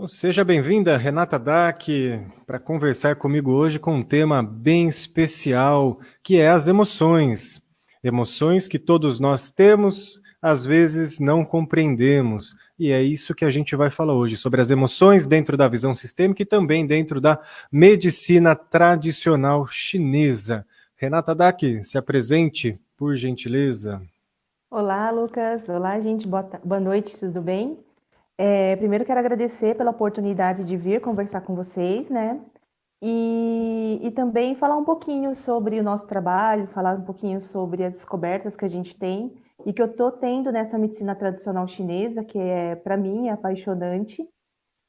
Então, seja bem-vinda, Renata Dac, para conversar comigo hoje com um tema bem especial, que é as emoções. Emoções que todos nós temos, às vezes não compreendemos. E é isso que a gente vai falar hoje, sobre as emoções dentro da visão sistêmica e também dentro da medicina tradicional chinesa. Renata Dac, se apresente, por gentileza. Olá, Lucas. Olá, gente. Boa noite, tudo bem? Primeiro quero agradecer pela oportunidade de vir conversar com vocês, né? E também falar um pouquinho sobre o nosso trabalho, falar um pouquinho sobre as descobertas que a gente tem e que eu estou tendo nessa medicina tradicional chinesa, que para mim, é apaixonante.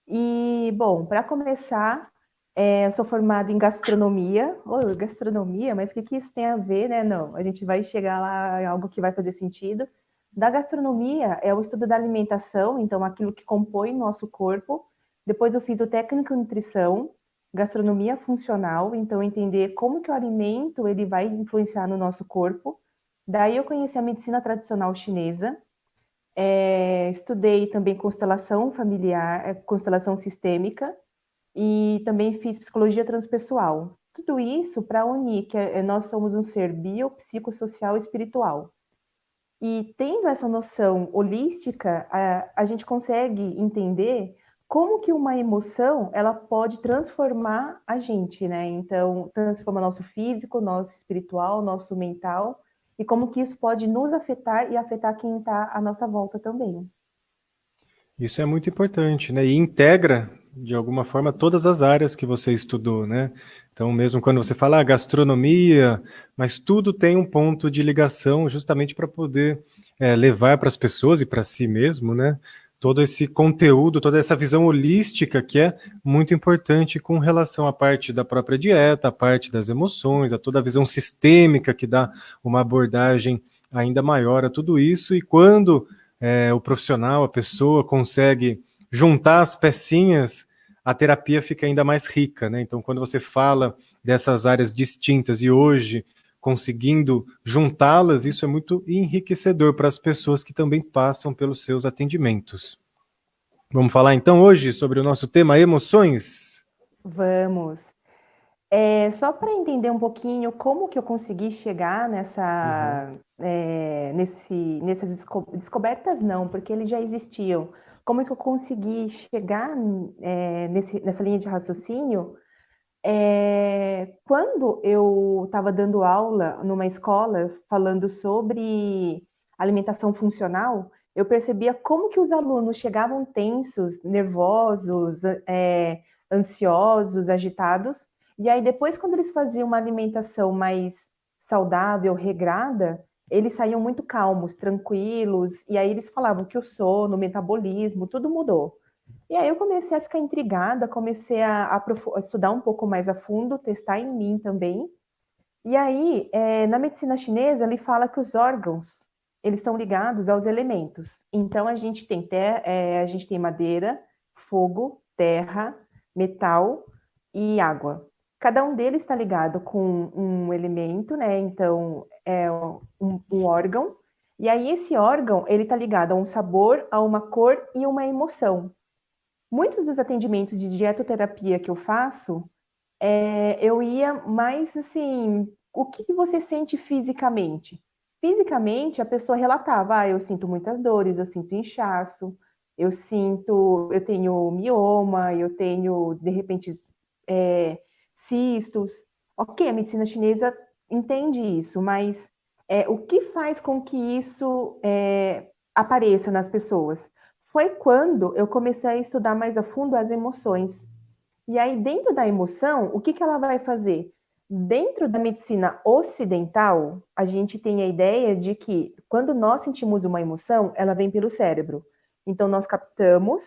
E, bom, para começar, eu sou formada em gastronomia. Oh, gastronomia, mas o que isso tem a ver, né? Não, a gente vai chegar lá em algo que vai fazer sentido. Da gastronomia é o estudo da alimentação, então aquilo que compõe nosso corpo. Depois eu fiz o técnico em nutrição, gastronomia funcional, então entender como que o alimento ele vai influenciar no nosso corpo. Daí eu conheci a medicina tradicional chinesa. Estudei também constelação familiar, constelação sistêmica, e também fiz psicologia transpessoal. Tudo isso para unir que nós somos um ser biopsicossocial e espiritual. E tendo essa noção holística, a gente consegue entender como que uma emoção ela pode transformar a gente, né? Então, transforma nosso físico, nosso espiritual, nosso mental, e como que isso pode nos afetar e afetar quem está à nossa volta também. Isso é muito importante, né? E integra, de alguma forma, todas as áreas que você estudou, né? Então, mesmo quando você fala gastronomia, mas tudo tem um ponto de ligação justamente para poder levar para as pessoas e para si mesmo, né? Todo esse conteúdo, toda essa visão holística que é muito importante com relação à parte da própria dieta, à parte das emoções, a toda a visão sistêmica que dá uma abordagem ainda maior a tudo isso. E quando o profissional, a pessoa consegue juntar as pecinhas, a terapia fica ainda mais rica, né? Então, quando você fala dessas áreas distintas e hoje conseguindo juntá-las, isso é muito enriquecedor para as pessoas que também passam pelos seus atendimentos. Vamos falar então hoje sobre o nosso tema emoções? Vamos. Só para entender um pouquinho como que eu consegui chegar nessas descobertas, não, porque eles já existiam. Como que eu consegui chegar nessa linha de raciocínio? Quando eu estava dando aula numa escola falando sobre alimentação funcional, eu percebia como que os alunos chegavam tensos, nervosos, ansiosos, agitados, e aí depois quando eles faziam uma alimentação mais saudável, regrada, eles saíam muito calmos, tranquilos, e aí eles falavam que o sono, o metabolismo, tudo mudou. E aí eu comecei a ficar intrigada, comecei a estudar um pouco mais a fundo, testar em mim também. E aí, na medicina chinesa, ele fala que os órgãos, eles estão ligados aos elementos. Então, a gente tem madeira, fogo, terra, metal e água. Cada um deles está ligado com um elemento, né? Então, é um órgão. E aí, esse órgão, ele está ligado a um sabor, a uma cor e uma emoção. Muitos dos atendimentos de dietoterapia que eu faço, eu ia mais assim, o que você sente fisicamente? Fisicamente, a pessoa relatava, eu sinto muitas dores, eu sinto inchaço, eu tenho mioma, eu tenho, de repente, cistos. Ok, a medicina chinesa entende isso, mas o que faz com que isso apareça nas pessoas? Foi quando eu comecei a estudar mais a fundo as emoções. E aí, dentro da emoção, o que ela vai fazer? Dentro da medicina ocidental, a gente tem a ideia de que quando nós sentimos uma emoção, ela vem pelo cérebro. Então, nós captamos,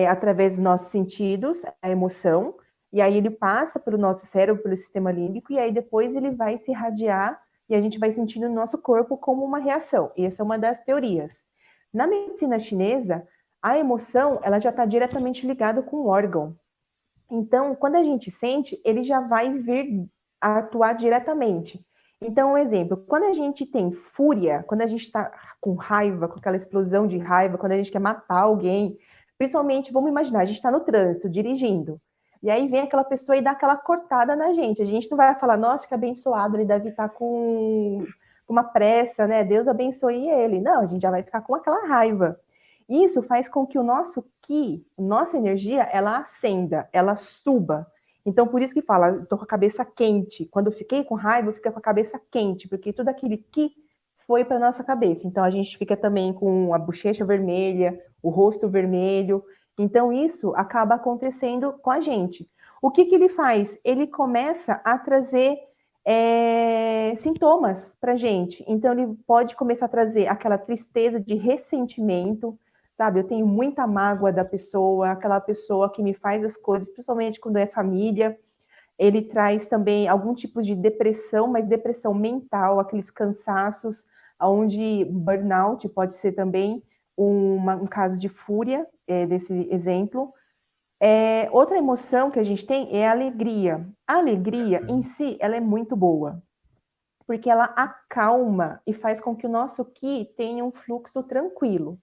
através dos nossos sentidos, a emoção, e aí ele passa pelo nosso cérebro, pelo sistema límbico, e aí depois ele vai se irradiar e a gente vai sentindo no nosso corpo como uma reação. E essa é uma das teorias. Na medicina chinesa, a emoção ela já está diretamente ligada com o órgão. Então, quando a gente sente, ele já vai vir a atuar diretamente. Então, um exemplo, quando a gente tem fúria, quando a gente está com raiva, com aquela explosão de raiva, quando a gente quer matar alguém, principalmente, vamos imaginar, a gente está no trânsito, dirigindo, e aí vem aquela pessoa e dá aquela cortada na gente. A gente não vai falar, nossa, que abençoado, ele deve estar com uma pressa, né? Deus abençoe ele. Não, a gente já vai ficar com aquela raiva. Isso faz com que o nosso Ki, nossa energia, ela acenda, ela suba. Então, por isso que fala, estou com a cabeça quente. Quando eu fiquei com raiva, eu fiquei com a cabeça quente, porque tudo aquele Ki foi para nossa cabeça. Então, a gente fica também com a bochecha vermelha, o rosto vermelho. Então, isso acaba acontecendo com a gente. O que, que ele faz? Ele começa a trazer sintomas para gente. Então, ele pode começar a trazer aquela tristeza de ressentimento, sabe? Eu tenho muita mágoa da pessoa, aquela pessoa que me faz as coisas, principalmente quando é família. Ele traz também algum tipo de depressão, mas depressão mental, aqueles cansaços, onde burnout pode ser também um caso de fúria, desse exemplo. Outra emoção que a gente tem é a alegria. A alegria em si, ela é muito boa, porque ela acalma e faz com que o nosso Ki tenha um fluxo tranquilo.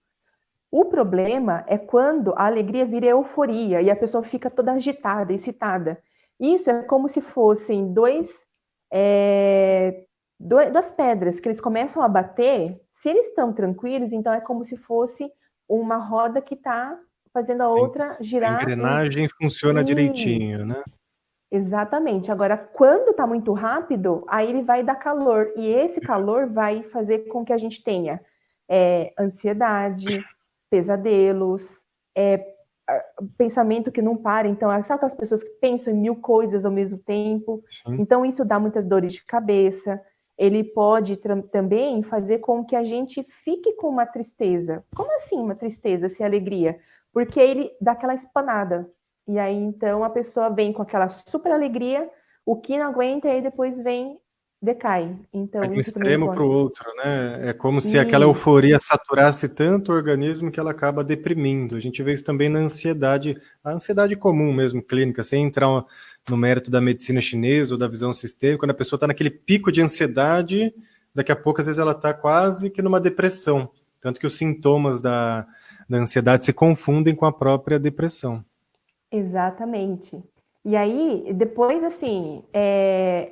O problema é quando a alegria vira euforia e a pessoa fica toda agitada, excitada. Isso é como se fossem duas pedras que eles começam a bater. Se eles estão tranquilos, então é como se fosse uma roda que está fazendo a outra A girar engrenagem funciona direitinho, né? exatamente. Agora, quando está muito rápido, aí ele vai dar calor. E esse calor vai fazer com que a gente tenha ansiedade, pesadelos, pensamento que não para. Então, sabe aquelas pessoas que pensam em mil coisas ao mesmo tempo? Sim. Então, isso dá muitas dores de cabeça. Ele pode também fazer com que a gente fique com uma tristeza. Como assim uma tristeza, se alegria? Porque ele dá aquela espanada. E aí, então, a pessoa vem com aquela super alegria, o que não aguenta, e aí depois vem, decai. Vai Então, de um isso também extremo para pode. o outro, né? É como se aquela E euforia saturasse tanto o organismo que ela acaba deprimindo. A gente vê isso também na ansiedade, a ansiedade comum mesmo, clínica, sem entrar no mérito da medicina chinesa ou da visão sistêmica, quando a pessoa está naquele pico de ansiedade, daqui a pouco, às vezes, ela está quase que numa depressão. Tanto que os sintomas da ansiedade se confundem com a própria depressão. exatamente. E aí, depois, assim,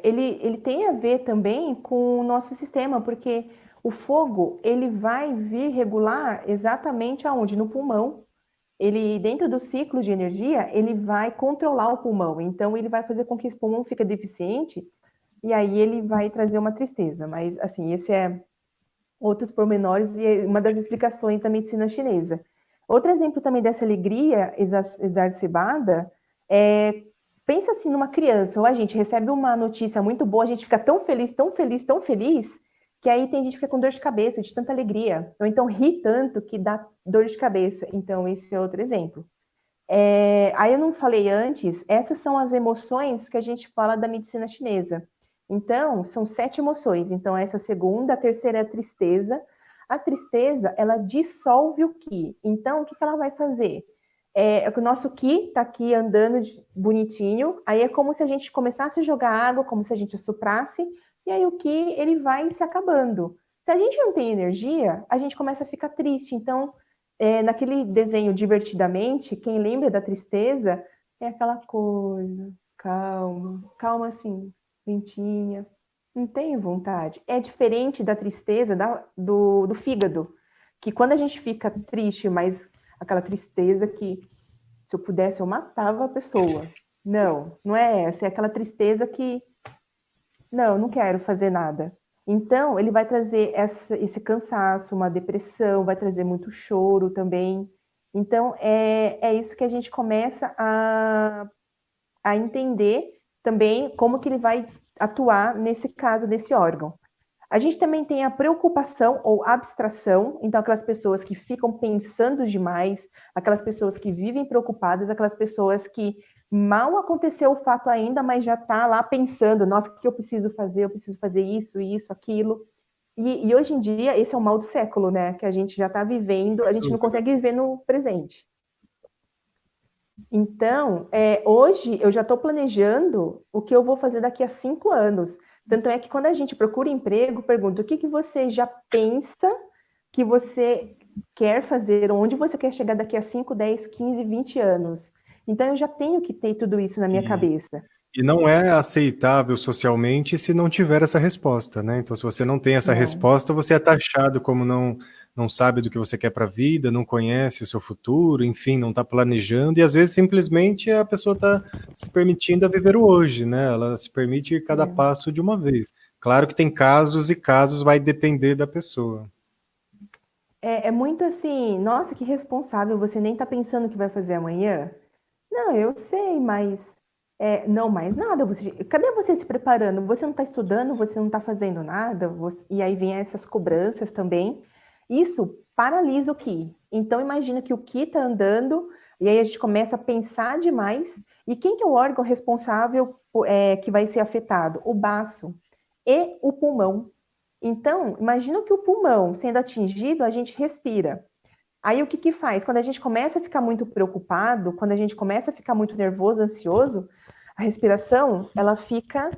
ele tem a ver também com o nosso sistema, porque o fogo, ele vai vir regular exatamente aonde? No pulmão. Ele, dentro do ciclo de energia, ele vai controlar o pulmão. Então, ele vai fazer com que esse pulmão fique deficiente, e aí ele vai trazer uma tristeza. Mas, assim, esse é outros pormenores e é uma das explicações da medicina chinesa. Outro exemplo também dessa alegria exacerbada é, pensa assim numa criança, ou a gente recebe uma notícia muito boa, a gente fica tão feliz, tão feliz, tão feliz, que aí tem gente que fica com dor de cabeça, de tanta alegria. Ou então ri tanto que dá dor de cabeça. Então, esse é outro exemplo. Aí eu não falei antes, essas são as emoções que a gente fala da medicina chinesa. Então, são 7 emoções. Então, essa segunda, a terceira é a tristeza. A tristeza, ela dissolve o Qi. Então, o que ela vai fazer? O nosso Qi está aqui andando bonitinho, aí é como se a gente começasse a jogar água, como se a gente assoprasse, e aí o Qi, ele vai se acabando. Se a gente não tem energia, a gente começa a ficar triste. Então, naquele desenho Divertidamente, quem lembra da tristeza é aquela coisa, calma, calma assim, lentinha, não tem vontade. É diferente da tristeza do fígado, que quando a gente fica triste, mas aquela tristeza que se eu pudesse eu matava a pessoa. Não, não é essa, é aquela tristeza que não, não quero fazer nada. Então, ele vai trazer esse cansaço, uma depressão, vai trazer muito choro também. Então, é isso que a gente começa a entender também como que ele vai atuar nesse caso, desse órgão. A gente também tem a preocupação ou abstração, então aquelas pessoas que ficam pensando demais, aquelas pessoas que vivem preocupadas, aquelas pessoas que mal aconteceu o fato ainda, mas já está lá pensando, nossa, o que eu preciso fazer? Eu preciso fazer isso, aquilo. E hoje em dia, esse é o mal do século, né? Que a gente já está vivendo, a Sem gente não dúvida. consegue viver no presente. Então, hoje eu já estou planejando o que eu vou fazer daqui a 5 anos. Tanto é que quando a gente procura emprego, pergunta o que, que você já pensa que você quer fazer, onde você quer chegar daqui a 5, 10, 15, 20 anos. Então, eu já tenho que ter tudo isso na minha E, cabeça. e não é aceitável socialmente se não tiver essa resposta, né? Então, se você não tem essa Não. resposta, você é taxado como não sabe do que você quer para a vida, não conhece o seu futuro, enfim, não está planejando, e às vezes simplesmente a pessoa está se permitindo a viver o hoje, né? Ela se permite cada É. passo de uma vez. Claro que tem casos e casos, vai depender da pessoa. É muito assim, nossa, que responsável, você nem está pensando o que vai fazer amanhã? Não, eu sei, mas não mais nada. Cadê você se preparando? Você não está estudando, você não está fazendo nada, e aí vem essas cobranças também. Isso paralisa o Ki. Então imagina que o Ki está andando, e aí a gente começa a pensar demais. E quem que é o órgão responsável que vai ser afetado? O baço e o pulmão. Então, imagina que o pulmão sendo atingido, a gente respira. Aí o que que faz? Quando a gente começa a ficar muito preocupado, quando a gente começa a ficar muito nervoso, ansioso, a respiração, ela fica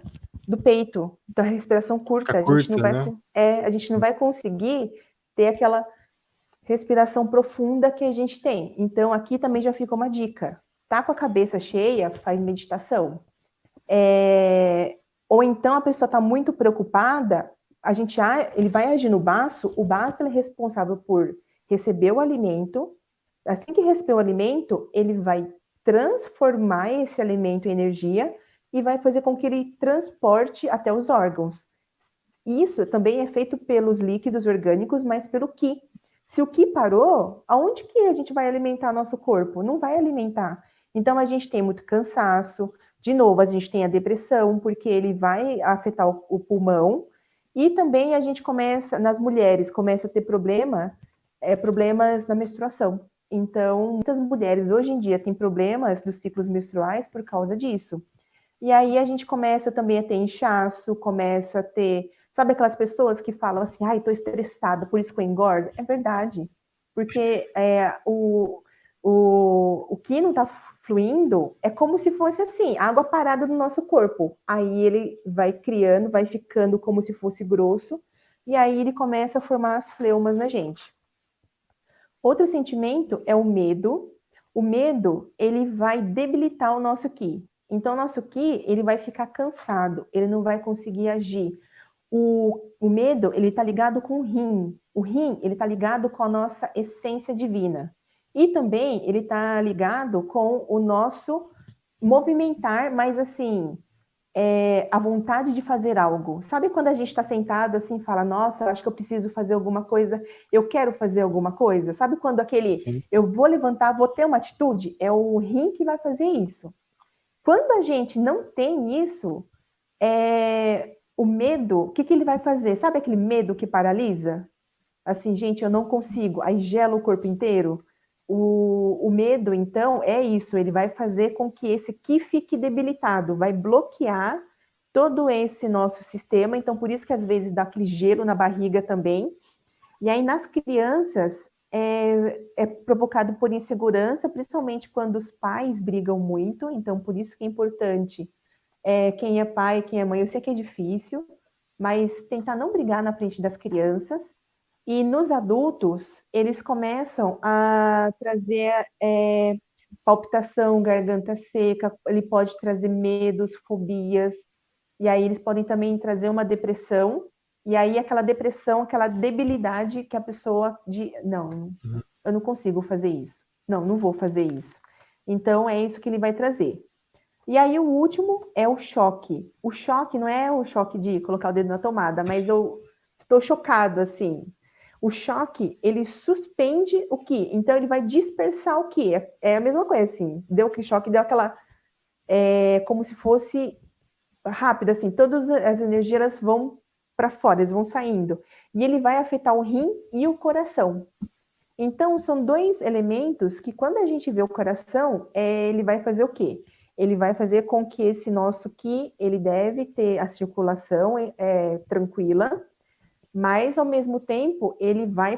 do peito. Então a respiração Fica curta, curta, né? a gente não vai conseguir ter aquela respiração profunda que a gente tem. Então aqui também já fica uma dica. Tá com a cabeça cheia, faz meditação. Ou então a pessoa está muito preocupada, ele vai agir no baço, o baço é responsável por receber o alimento. Assim que receber o alimento, ele vai transformar esse alimento em energia e vai fazer com que ele transporte até os órgãos. Isso também é feito pelos líquidos orgânicos, mas pelo Qi. Se o Qi parou, aonde que a gente vai alimentar nosso corpo? Não vai alimentar. Então a gente tem muito cansaço. De novo, a gente tem a depressão, porque ele vai afetar o pulmão. E também a gente começa, nas mulheres, começa a ter problemas na menstruação. Então, muitas mulheres hoje em dia têm problemas dos ciclos menstruais por causa disso. E aí a gente começa também a ter inchaço, começa a ter. Sabe aquelas pessoas que falam assim, ai, tô estressada, por isso que eu engordo? É verdade. Porque o que não tá fluindo é como se fosse assim, água parada no nosso corpo. Aí ele vai criando, vai ficando como se fosse grosso, e aí ele começa a formar as fleumas na gente. Outro sentimento é o medo. O medo, ele vai debilitar o nosso Ki. Então, o nosso Ki, ele vai ficar cansado, ele não vai conseguir agir. O medo, ele está ligado com o rim. O rim, ele está ligado com a nossa essência divina. E também, ele está ligado com o nosso movimentar, mas assim, a vontade de fazer algo. Sabe quando a gente está sentado assim e fala, nossa, acho que eu preciso fazer alguma coisa, eu quero fazer alguma coisa? Sabe quando Sim. eu vou levantar, vou ter uma atitude? É o rim que vai fazer isso. Quando a gente não tem isso, o medo, o que, que ele vai fazer? Sabe aquele medo que paralisa? Assim, gente, eu não consigo, aí gela o corpo inteiro. O medo, então, é isso, ele vai fazer com que esse Ki fique debilitado, vai bloquear todo esse nosso sistema, então por isso que às vezes dá aquele gelo na barriga também. E aí nas crianças é provocado por insegurança, principalmente quando os pais brigam muito, então por isso que é importante quem é pai, quem é mãe, eu sei que é difícil, mas tentar não brigar na frente das crianças. E nos adultos, eles começam a trazer palpitação, garganta seca, ele pode trazer medos, fobias, e aí eles podem também trazer uma depressão, e aí aquela depressão, aquela debilidade que a pessoa de não, eu não consigo fazer isso. Não, não vou fazer isso. Então é isso que ele vai trazer. E aí o último é o choque. O choque não é o choque de colocar o dedo na tomada, mas eu estou chocado assim. O choque, ele suspende o Ki, então ele vai dispersar o Ki. É a mesma coisa assim. Deu que choque, deu aquela como se fosse rápido, assim, todas as energias elas vão para fora, eles vão saindo. E ele vai afetar o rim e o coração. Então, são dois elementos que, quando a gente vê o coração, ele vai fazer o quê? Ele vai fazer com que esse nosso Qi, ele deve ter a circulação tranquila, mas, ao mesmo tempo, ele vai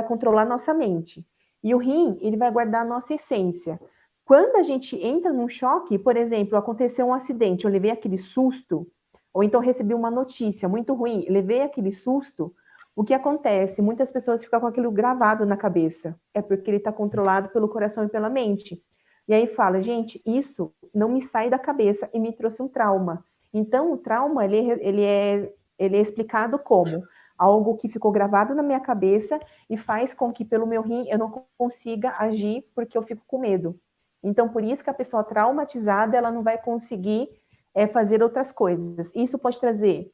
controlar nossa mente. E o rim, ele vai guardar a nossa essência. Quando a gente entra num choque, por exemplo, aconteceu um acidente, eu levei aquele susto, ou então recebi uma notícia muito ruim, levei aquele susto, o que acontece? Muitas pessoas ficam com aquilo gravado na cabeça. É porque ele está controlado pelo coração e pela mente. E aí fala, gente, isso não me sai da cabeça e me trouxe um trauma. Então, o trauma, ele é explicado como algo que ficou gravado na minha cabeça e faz com que, pelo meu rim, eu não consiga agir porque eu fico com medo. Então, por isso que a pessoa traumatizada, ela não vai conseguir fazer outras coisas. Isso pode trazer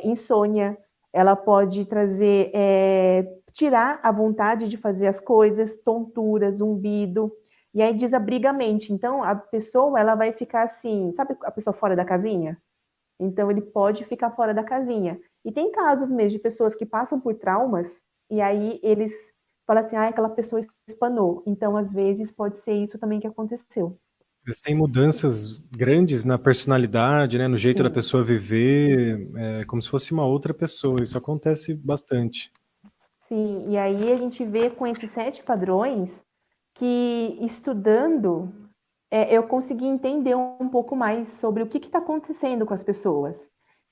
insônia, ela pode trazer, tirar a vontade de fazer as coisas, tontura, zumbido, e aí desabriga a mente. Então, a pessoa, ela vai ficar assim, sabe a pessoa fora da casinha? Então, ele pode ficar fora da casinha. E tem casos mesmo de pessoas que passam por traumas, e aí eles falam assim, aquela pessoa espanou. Então, às vezes, pode ser isso também que aconteceu. Eles têm mudanças grandes na personalidade, né, no jeito da Sim. pessoa viver, como se fosse uma outra pessoa. Isso acontece bastante. Sim, e aí a gente vê com esses 7 padrões que, estudando, eu consegui entender um pouco mais sobre o que está acontecendo com as pessoas.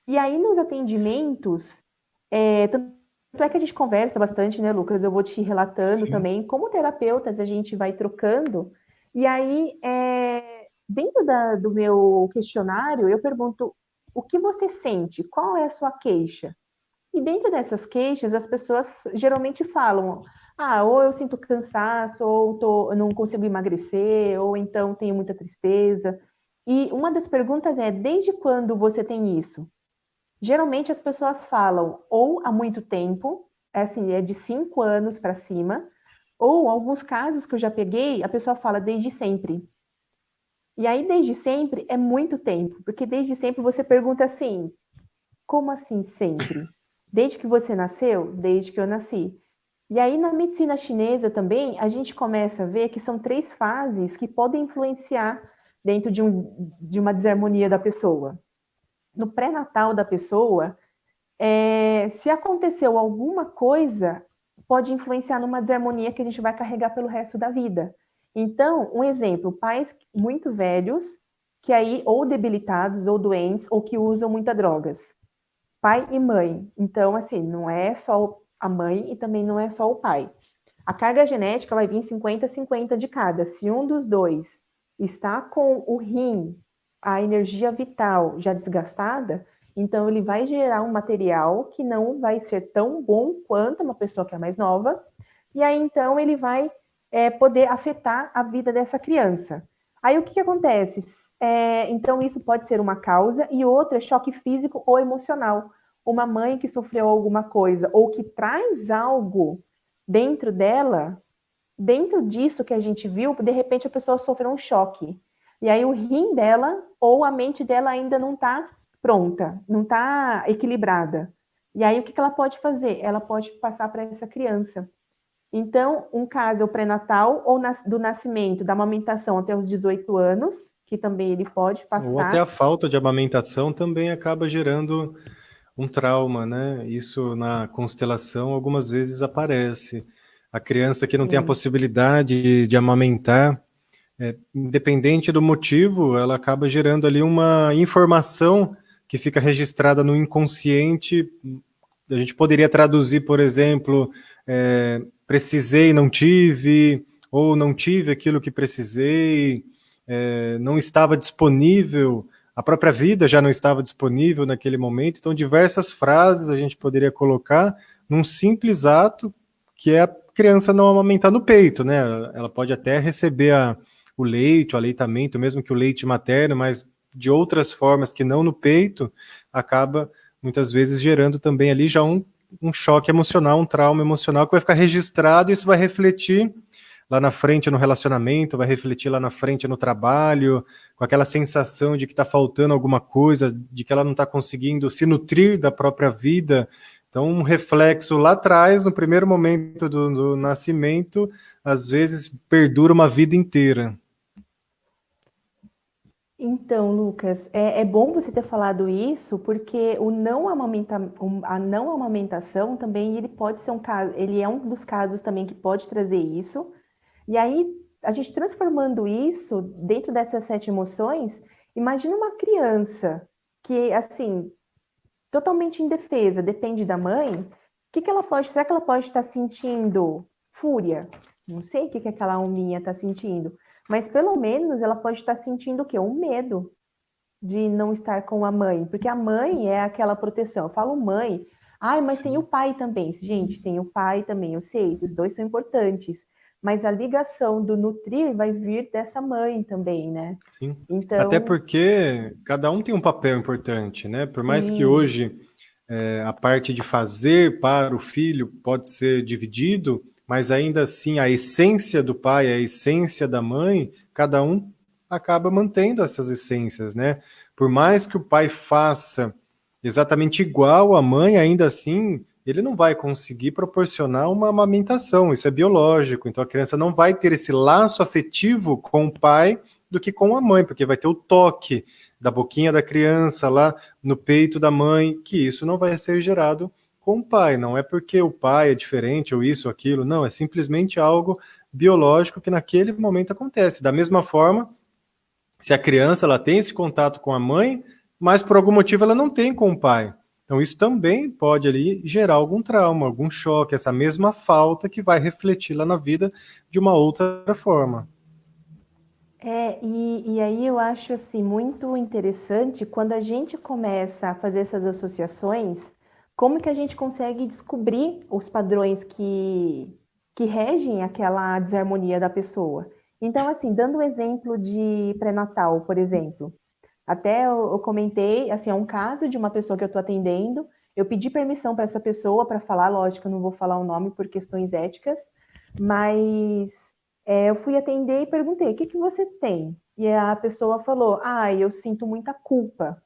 E aí, nos atendimentos, tanto é que a gente conversa bastante, né, Lucas? Eu vou te relatando Sim. também. Como terapeutas, a gente vai trocando. E aí, dentro do meu questionário, eu pergunto o que você sente? Qual é a sua queixa? E dentro dessas queixas, as pessoas geralmente falam: ou eu sinto cansaço, ou eu não consigo emagrecer, ou então tenho muita tristeza. E uma das perguntas é: desde quando você tem isso? Geralmente as pessoas falam ou há muito tempo, assim, é de 5 anos para cima, ou alguns casos que eu já peguei, a pessoa fala desde sempre. E aí, desde sempre é muito tempo, porque desde sempre você pergunta assim: como assim sempre? Desde que você nasceu? Desde que eu nasci. E aí, na medicina chinesa também, a gente começa a ver que são 3 fases que podem influenciar dentro de uma desarmonia da pessoa. No pré-natal da pessoa, se aconteceu alguma coisa, pode influenciar numa desarmonia que a gente vai carregar pelo resto da vida. Então, um exemplo, pais muito velhos, que aí, ou debilitados, ou doentes, ou que usam muitas drogas. Pai e mãe. Então, assim, não é só a mãe e também não é só o pai. A carga genética vai vir 50-50 de cada. Se um dos dois está com o rim, a energia vital já desgastada, então ele vai gerar um material que não vai ser tão bom quanto uma pessoa que é mais nova, e aí então ele vai poder afetar a vida dessa criança. Aí o que acontece? Então isso pode ser uma causa, e outra é choque físico ou emocional. Uma mãe que sofreu alguma coisa ou que traz algo dentro dela, dentro disso que a gente viu, de repente a pessoa sofreu um choque. E aí o rim dela ou a mente dela ainda não está pronta, não está equilibrada. E aí o que ela pode fazer? Ela pode passar para essa criança. Então, um caso é o pré-natal ou do nascimento, da amamentação até os 18 anos, que também ele pode Ou até a passar. falta de amamentação também acaba gerando um trauma, né? Isso na constelação algumas vezes aparece. A criança que não tem a Sim, possibilidade de amamentar, independente do motivo, ela acaba gerando ali uma informação que fica registrada no inconsciente. A gente poderia traduzir, por exemplo, precisei, não tive, ou não tive aquilo que precisei, não estava disponível, a própria vida já não estava disponível naquele momento. Então, diversas frases a gente poderia colocar num simples ato que é a criança não amamentar no peito, né? Ela pode até receber o leite, o aleitamento, mesmo que o leite materno, mas de outras formas que não no peito, acaba muitas vezes gerando também ali já um choque emocional, um trauma emocional que vai ficar registrado e isso vai refletir lá na frente no relacionamento, vai refletir lá na frente no trabalho, com aquela sensação de que está faltando alguma coisa, de que ela não está conseguindo se nutrir da própria vida. Então, um reflexo lá atrás, no primeiro momento do nascimento, às vezes perdura uma vida inteira. Então, Lucas, é bom você ter falado isso, porque a não amamentação também ele pode ser um caso, ele é um dos casos também que pode trazer isso. E aí, a gente transformando isso dentro dessas sete emoções, imagina uma criança que, assim, totalmente indefesa, depende da mãe. Que ela pode, será que ela pode estar sentindo fúria? Não sei o que aquela alminha está sentindo, mas pelo menos ela pode estar sentindo o quê? Um medo de não estar com a mãe, porque a mãe é aquela proteção. Eu falo mãe, ai, mas tem o Sim, pai também. Gente, tem o pai também, eu sei, os dois são importantes, mas a ligação do nutrir vai vir dessa mãe também, né? sim. Até Então, porque cada um tem um papel importante, né? Por mais que sim, hoje a parte de fazer para o filho pode ser dividido, mas ainda assim a essência do pai, a essência da mãe, cada um acaba mantendo essas essências, né? Por mais que o pai faça exatamente igual à mãe, ainda assim ele não vai conseguir proporcionar uma amamentação, isso é biológico, então a criança não vai ter esse laço afetivo com o pai do que com a mãe, porque vai ter o toque da boquinha da criança lá no peito da mãe, que isso não vai ser gerado com o pai. Não é porque o pai é diferente ou isso ou aquilo, não, é simplesmente algo biológico que naquele momento acontece. Da mesma forma, se a criança ela tem esse contato com a mãe, mas por algum motivo ela não tem com o pai. Então isso também pode ali gerar algum trauma, algum choque, essa mesma falta que vai refletir lá na vida de uma outra forma. e aí eu acho assim muito interessante quando a gente começa a fazer essas associações, como que a gente consegue descobrir os padrões que regem aquela desarmonia da pessoa. Então, assim, dando um exemplo de pré-natal, por exemplo, até eu comentei, assim, é um caso de uma pessoa que eu estou atendendo, eu pedi permissão para essa pessoa para falar, lógico, eu não vou falar o nome por questões éticas, mas eu fui atender e perguntei: o que que você tem? E a pessoa falou: ah, eu sinto muita culpa.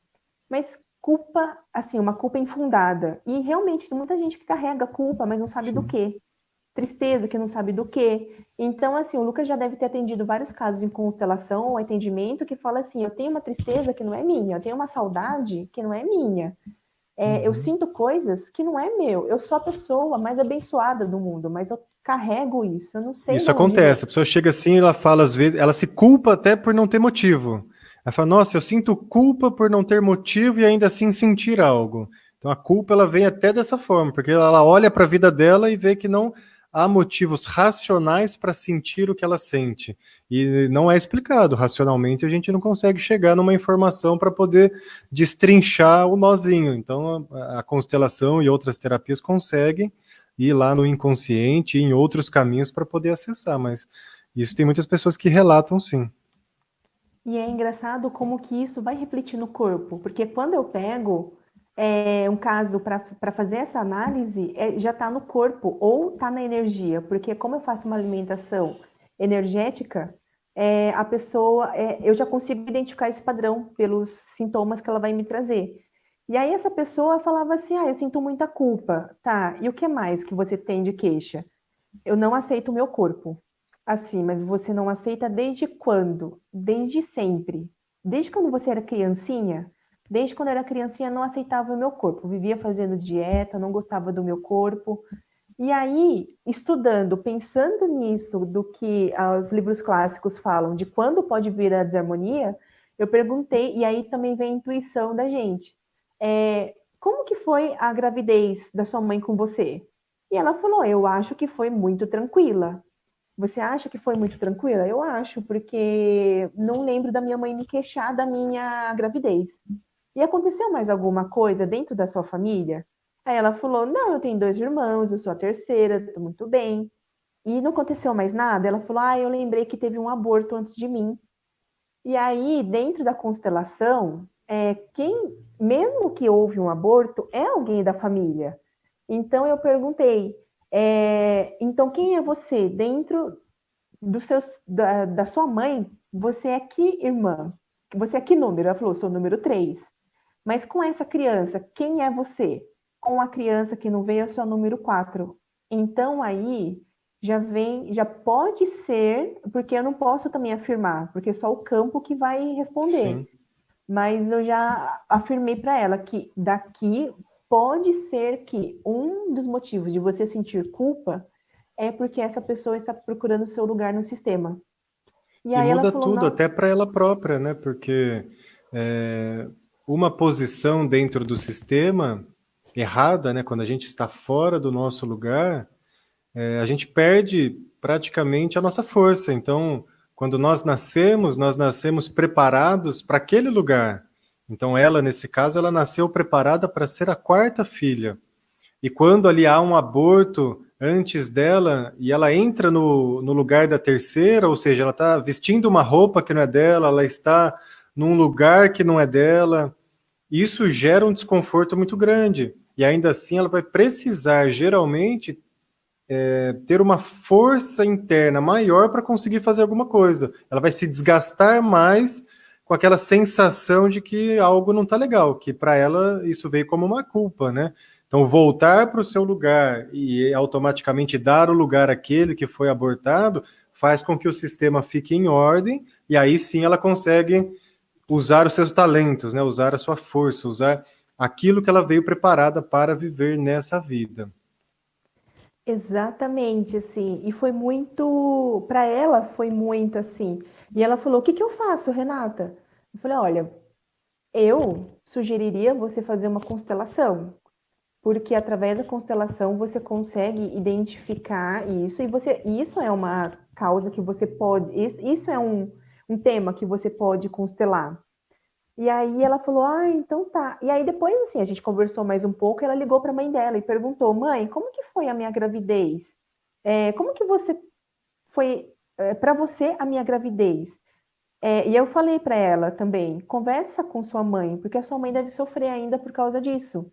Mas culpa, assim, uma culpa infundada. E realmente tem muita gente que carrega culpa, mas não sabe do Sim. quê. Tristeza, que não sabe do quê. Então, assim, o Lucas já deve ter atendido vários casos em constelação ou atendimento que fala assim: eu tenho uma tristeza que não é minha, eu tenho uma saudade que não é minha. Eu Uhum. sinto coisas que não é meu. Eu sou a pessoa mais abençoada do mundo, mas eu carrego isso, eu não sei de Isso onde vem. acontece. A pessoa chega assim, ela fala às vezes, ela se culpa até por não ter motivo. Ela fala, nossa, eu sinto culpa por não ter motivo e ainda assim sentir algo. Então a culpa ela vem até dessa forma, porque ela olha para a vida dela e vê que não há motivos racionais para sentir o que ela sente. E não é explicado. Racionalmente a gente não consegue chegar numa informação para poder destrinchar o nozinho. Então a constelação e outras terapias conseguem ir lá no inconsciente e em outros caminhos para poder acessar, mas isso tem muitas pessoas que relatam sim. E é engraçado como que isso vai refletir no corpo, porque quando eu pego um caso para fazer essa análise, já está no corpo ou está na energia, porque como eu faço uma alimentação energética, a pessoa, eu já consigo identificar esse padrão pelos sintomas que ela vai me trazer. E aí essa pessoa falava assim, ah, eu sinto muita culpa, tá? E o que mais que você tem de queixa? Eu não aceito o meu corpo. Assim, mas você não aceita desde quando? Desde sempre. Desde quando você era criancinha? Desde quando eu era criancinha, não aceitava o meu corpo. Vivia fazendo dieta, não gostava do meu corpo. E aí, estudando, pensando nisso, do que os livros clássicos falam, de quando pode vir a desarmonia, eu perguntei, e aí também vem a intuição da gente. Como que foi a gravidez da sua mãe com você? E ela falou: eu acho que foi muito tranquila. Você acha que foi muito tranquila? Eu acho, porque não lembro da minha mãe me queixar da minha gravidez. E aconteceu mais alguma coisa dentro da sua família? Aí ela falou: não, eu tenho dois irmãos, eu sou a terceira, tô muito bem. E não aconteceu mais nada? Ela falou: ah, eu lembrei que teve um aborto antes de mim. E aí, dentro da constelação, mesmo que houve um aborto, é alguém da família. Então eu perguntei, então quem é você dentro? da sua mãe, você é que irmã? Você é que número? Ela falou, sou número 3. Mas com essa criança, quem é você? Com a criança que não veio, eu sou número 4. Então aí já vem, já pode ser, porque eu não posso também afirmar, porque é só o campo que vai responder. Sim. Mas eu já afirmei para ela que daqui pode ser que um dos motivos de você sentir culpa é porque essa pessoa está procurando seu lugar no sistema. E E aí ela muda falou, tudo, não, até para ela própria, né? Porque é, uma posição dentro do sistema errada, né? Quando a gente está fora do nosso lugar, a gente perde praticamente a nossa força. Então, quando nós nascemos preparados para aquele lugar. Então, ela, nesse caso, ela nasceu preparada para ser a quarta filha. E quando ali há um aborto antes dela e ela entra no lugar da terceira, ou seja, ela está vestindo uma roupa que não é dela, ela está num lugar que não é dela, isso gera um desconforto muito grande. E ainda assim ela vai precisar, geralmente, ter uma força interna maior para conseguir fazer alguma coisa. Ela vai se desgastar mais com aquela sensação de que algo não está legal, que para ela isso veio como uma culpa, né? Então, voltar para o seu lugar e automaticamente dar o lugar àquele que foi abortado faz com que o sistema fique em ordem e aí sim ela consegue usar os seus talentos, né? Usar a sua força, usar aquilo que ela veio preparada para viver nessa vida. exatamente assim. E foi muito, para ela foi muito assim. E ela falou: "O que que eu faço, Renata?" Eu falei: "Olha, eu sugeriria você fazer uma constelação, porque através da constelação você consegue identificar isso e isso é uma causa que você pode, isso é um tema que você pode constelar." E aí ela falou: "Ah, então tá." E aí depois, assim, a gente conversou mais um pouco, ela ligou para a mãe dela e perguntou: "Mãe, como que foi a minha gravidez? Como que você foi, para você a minha gravidez?" E eu falei para ela também: "Conversa com sua mãe, porque a sua mãe deve sofrer ainda por causa disso.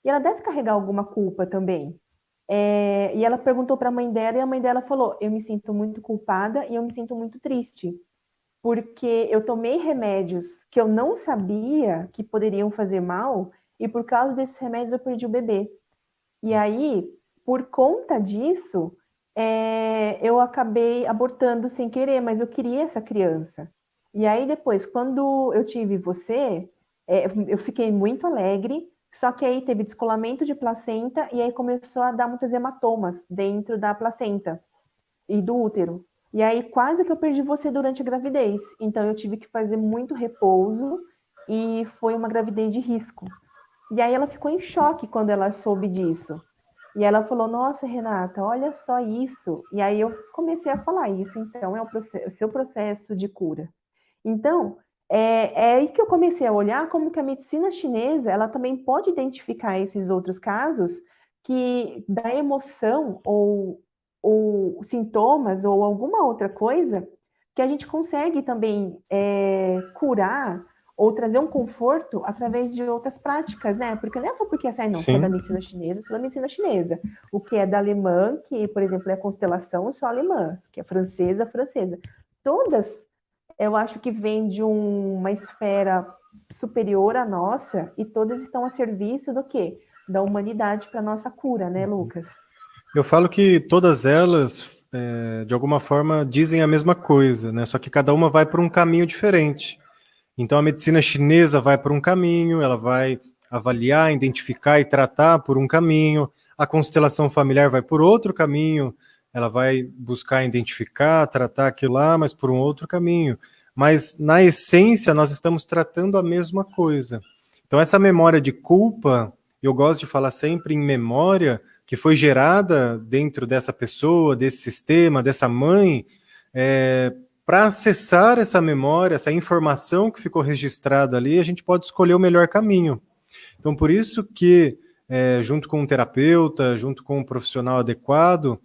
E ela deve carregar alguma culpa também." E ela perguntou para a mãe dela e a mãe dela falou: "Eu me sinto muito culpada e eu me sinto muito triste, porque eu tomei remédios que eu não sabia que poderiam fazer mal e por causa desses remédios eu perdi o bebê. E Nossa. aí, por conta disso, eu acabei abortando sem querer, mas eu queria essa criança." E aí depois, quando eu tive você, eu fiquei muito alegre, só que aí teve descolamento de placenta e aí começou a dar muitos hematomas dentro da placenta e do útero. E aí quase que eu perdi você durante a gravidez. Então eu tive que fazer muito repouso e foi uma gravidez de risco. E aí ela ficou em choque quando ela soube disso. E ela falou: "Nossa, Renata, olha só isso." E aí eu comecei a falar: "Isso então é o seu processo de cura." Então, é aí que eu comecei a olhar como que a medicina chinesa, ela também pode identificar esses outros casos que da emoção ou sintomas ou alguma outra coisa que a gente consegue também curar ou trazer um conforto através de outras práticas, né? Porque não é só porque assim, não, que é da Sim. medicina chinesa, isso é da medicina chinesa. O que é da alemã, que, por exemplo, é constelação, só alemã, que é francesa, francesa. Todas eu acho que vem de uma esfera superior à nossa e todas estão a serviço do quê? Da humanidade para nossa cura, né, Lucas? Eu falo que todas elas, de alguma forma, dizem a mesma coisa, né? Só que cada uma vai por um caminho diferente. Então, a medicina chinesa vai por um caminho, ela vai avaliar, identificar e tratar por um caminho. A constelação familiar vai por outro caminho, ela vai buscar identificar, tratar aquilo lá, mas por um outro caminho. Mas, na essência, nós estamos tratando a mesma coisa. Então, essa memória de culpa, eu gosto de falar sempre em memória, que foi gerada dentro dessa pessoa, desse sistema, dessa mãe, para acessar essa memória, essa informação que ficou registrada ali, a gente pode escolher o melhor caminho. Então, por isso que, junto com um terapeuta, junto com um profissional adequado,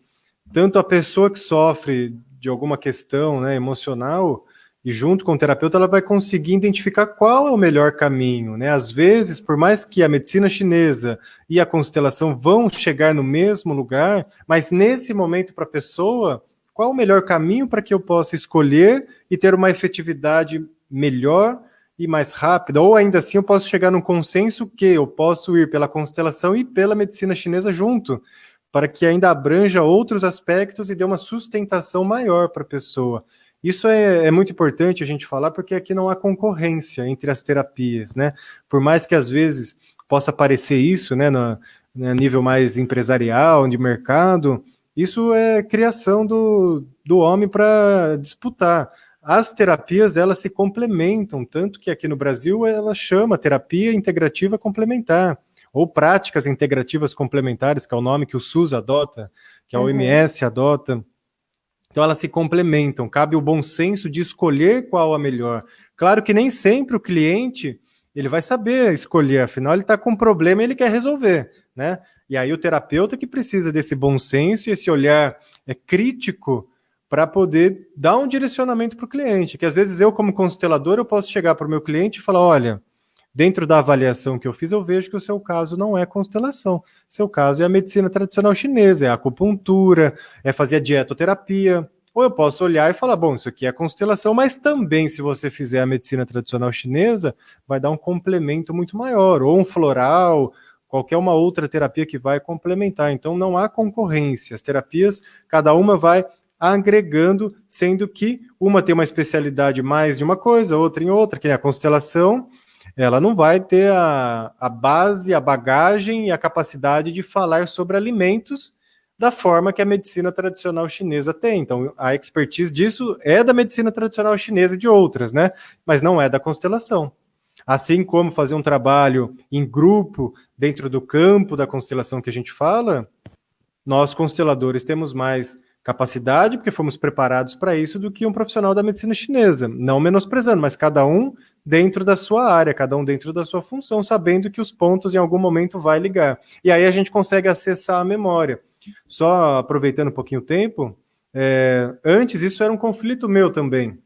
tanto a pessoa que sofre de alguma questão, né, emocional, e junto com o terapeuta, ela vai conseguir identificar qual é o melhor caminho, né? Às vezes, por mais que a medicina chinesa e a constelação vão chegar no mesmo lugar, mas nesse momento para a pessoa, qual o melhor caminho para que eu possa escolher e ter uma efetividade melhor e mais rápida, ou ainda assim eu posso chegar num consenso que eu posso ir pela constelação e pela medicina chinesa junto, para que ainda abranja outros aspectos e dê uma sustentação maior para a pessoa. Isso é muito importante a gente falar, porque aqui não há concorrência entre as terapias, né? Por mais que às vezes possa parecer isso, né, no nível mais empresarial, de mercado, isso é criação do homem para disputar. As terapias, elas se complementam, tanto que aqui no Brasil ela chama terapia integrativa complementar, ou práticas integrativas complementares, que é o nome que o SUS adota, que a OMS adota. Então elas se complementam, cabe o bom senso de escolher qual a melhor. Claro que nem sempre o cliente ele vai saber escolher, afinal ele está com um problema e ele quer resolver, né? E aí o terapeuta que precisa desse bom senso e esse olhar crítico para poder dar um direcionamento para o cliente, que às vezes eu como constelador eu posso chegar para o meu cliente e falar, olha, dentro da avaliação que eu fiz, eu vejo que o seu caso não é constelação. Seu caso é a medicina tradicional chinesa, é a acupuntura, é fazer a dietoterapia. Ou eu posso olhar e falar, bom, isso aqui é constelação, mas também, se você fizer a medicina tradicional chinesa, vai dar um complemento muito maior, ou um floral, qualquer uma outra terapia que vai complementar. Então, não há concorrência. As terapias, cada uma vai agregando, sendo que uma tem uma especialidade mais de uma coisa, outra em outra, que é a constelação, ela não vai ter a base, a bagagem e a capacidade de falar sobre alimentos da forma que a medicina tradicional chinesa tem. Então, a expertise disso é da medicina tradicional chinesa e de outras, né? Mas não é da constelação. Assim como fazer um trabalho em grupo dentro do campo da constelação que a gente fala, nós consteladores temos mais capacidade, porque fomos preparados para isso, do que um profissional da medicina chinesa. Não menosprezando, mas cada um dentro da sua área, cada um dentro da sua função, sabendo que os pontos em algum momento vai ligar. E aí a gente consegue acessar a memória. Só aproveitando um pouquinho o tempo, antes isso era um conflito meu também.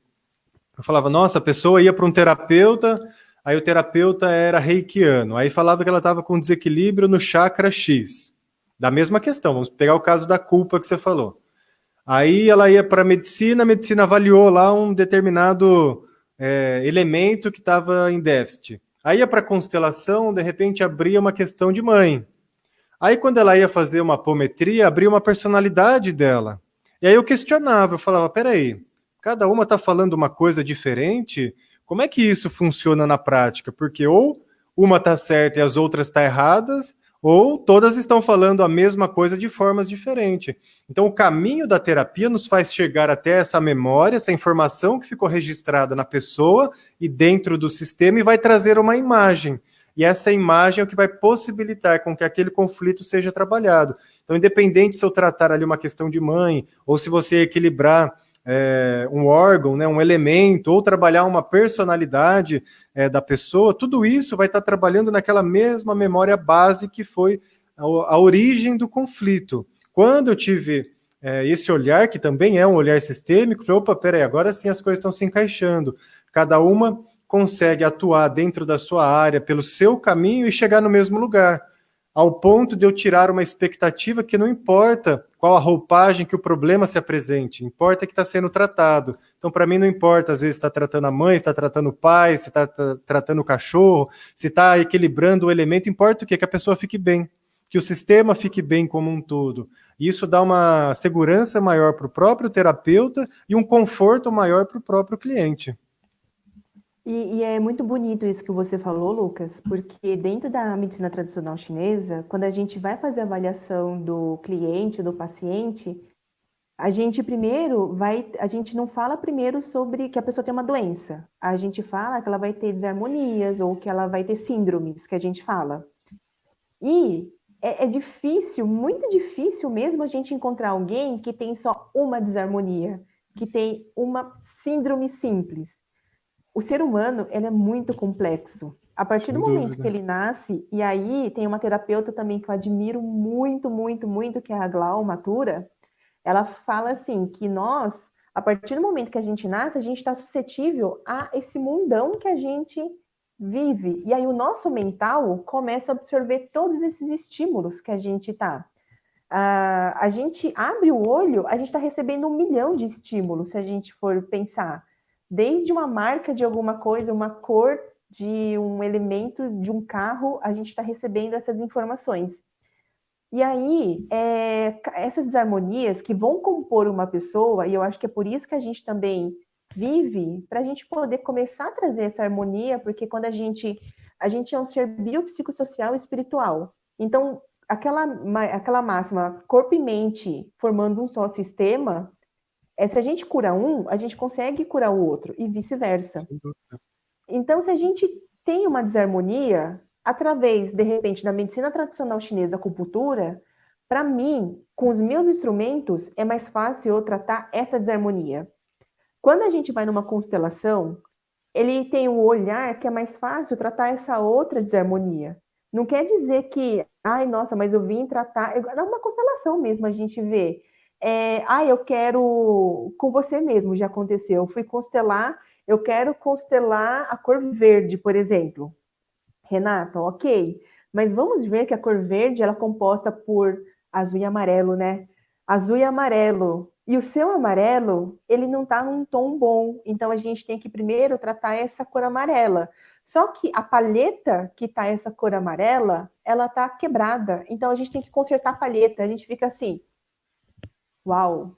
Eu falava, nossa, a pessoa ia para um terapeuta, aí o terapeuta era reikiano, aí falava que ela estava com desequilíbrio no chakra X. Da mesma questão, vamos pegar o caso da culpa que você falou. Aí ela ia para a medicina avaliou lá um determinado elemento que estava em déficit. Aí ia para a constelação, de repente abria uma questão de mãe. Aí quando ela ia fazer uma apometria, abria uma personalidade dela. E aí eu questionava, eu falava, peraí, cada uma está falando uma coisa diferente, como é que isso funciona na prática? Porque ou uma está certa e as outras estão erradas, ou todas estão falando a mesma coisa de formas diferentes. Então, o caminho da terapia nos faz chegar até essa memória, essa informação que ficou registrada na pessoa e dentro do sistema e vai trazer uma imagem. E essa imagem é o que vai possibilitar com que aquele conflito seja trabalhado. Então, independente se eu tratar ali uma questão de mãe, ou se você equilibrar um órgão, né, um elemento, ou trabalhar uma personalidade da pessoa, tudo isso vai estar trabalhando naquela mesma memória base que foi a origem do conflito. Quando eu tive esse olhar, que também é um olhar sistêmico, falei, opa, peraí, agora sim as coisas estão se encaixando. Cada uma consegue atuar dentro da sua área, pelo seu caminho e chegar no mesmo lugar, ao ponto de eu tirar uma expectativa que não importa qual a roupagem que o problema se apresente, importa que está sendo tratado. Então, para mim, não importa, às vezes, está tratando a mãe, está tratando o pai, se está tratando o cachorro, se está equilibrando o elemento, importa o quê? Que a pessoa fique bem, que o sistema fique bem como um todo. E isso dá uma segurança maior para o próprio terapeuta e um conforto maior para o próprio cliente. E é muito bonito isso que você falou, Lucas, porque dentro da medicina tradicional chinesa, quando a gente vai fazer a avaliação do cliente, do paciente, a gente não fala primeiro sobre que a pessoa tem uma doença. A gente fala que ela vai ter desarmonias ou que ela vai ter síndromes, que a gente fala. E é difícil, muito difícil mesmo a gente encontrar alguém que tem só uma desarmonia, que tem uma síndrome simples. O ser humano, ele é muito complexo. A partir do Sem momento que dúvida. ele nasce, e aí tem uma terapeuta também que eu admiro muito, muito, muito, que é a Glau Matura, ela fala assim, que nós, a partir do momento que a gente nasce, a gente está suscetível a esse mundão que a gente vive. E aí o nosso mental começa a absorver todos esses estímulos que a gente está. A gente abre o olho, a gente está recebendo 1 milhão de estímulos, se a gente for pensar. Desde uma marca de alguma coisa, uma cor de um elemento de um carro, a gente está recebendo essas informações. E aí, essas desarmonias que vão compor uma pessoa, e eu acho que é por isso que a gente também vive, para a gente poder começar a trazer essa harmonia, porque quando a gente é um ser biopsicossocial e espiritual. Então, aquela máxima, corpo e mente formando um só sistema, se a gente cura um, a gente consegue curar o outro, e vice-versa. Sem dúvida. Então, se a gente tem uma desarmonia, através, de repente, da medicina tradicional chinesa, acupuntura, para mim, com os meus instrumentos, é mais fácil eu tratar essa desarmonia. Quando a gente vai numa constelação, ele tem o olhar que é mais fácil tratar essa outra desarmonia. Não quer dizer que, ai, nossa, mas eu vim tratar. É uma constelação mesmo, a gente vê. Eu quero. Com você mesmo, já aconteceu. Eu fui constelar, eu quero constelar a cor verde, por exemplo. Renata, ok. Mas vamos ver que a cor verde ela é composta por azul e amarelo, né? Azul e amarelo. E o seu amarelo, ele não está num tom bom. Então a gente tem que primeiro tratar essa cor amarela. Só que a palheta que tá essa cor amarela, ela tá quebrada. Então a gente tem que consertar a palheta. A gente fica assim, uau.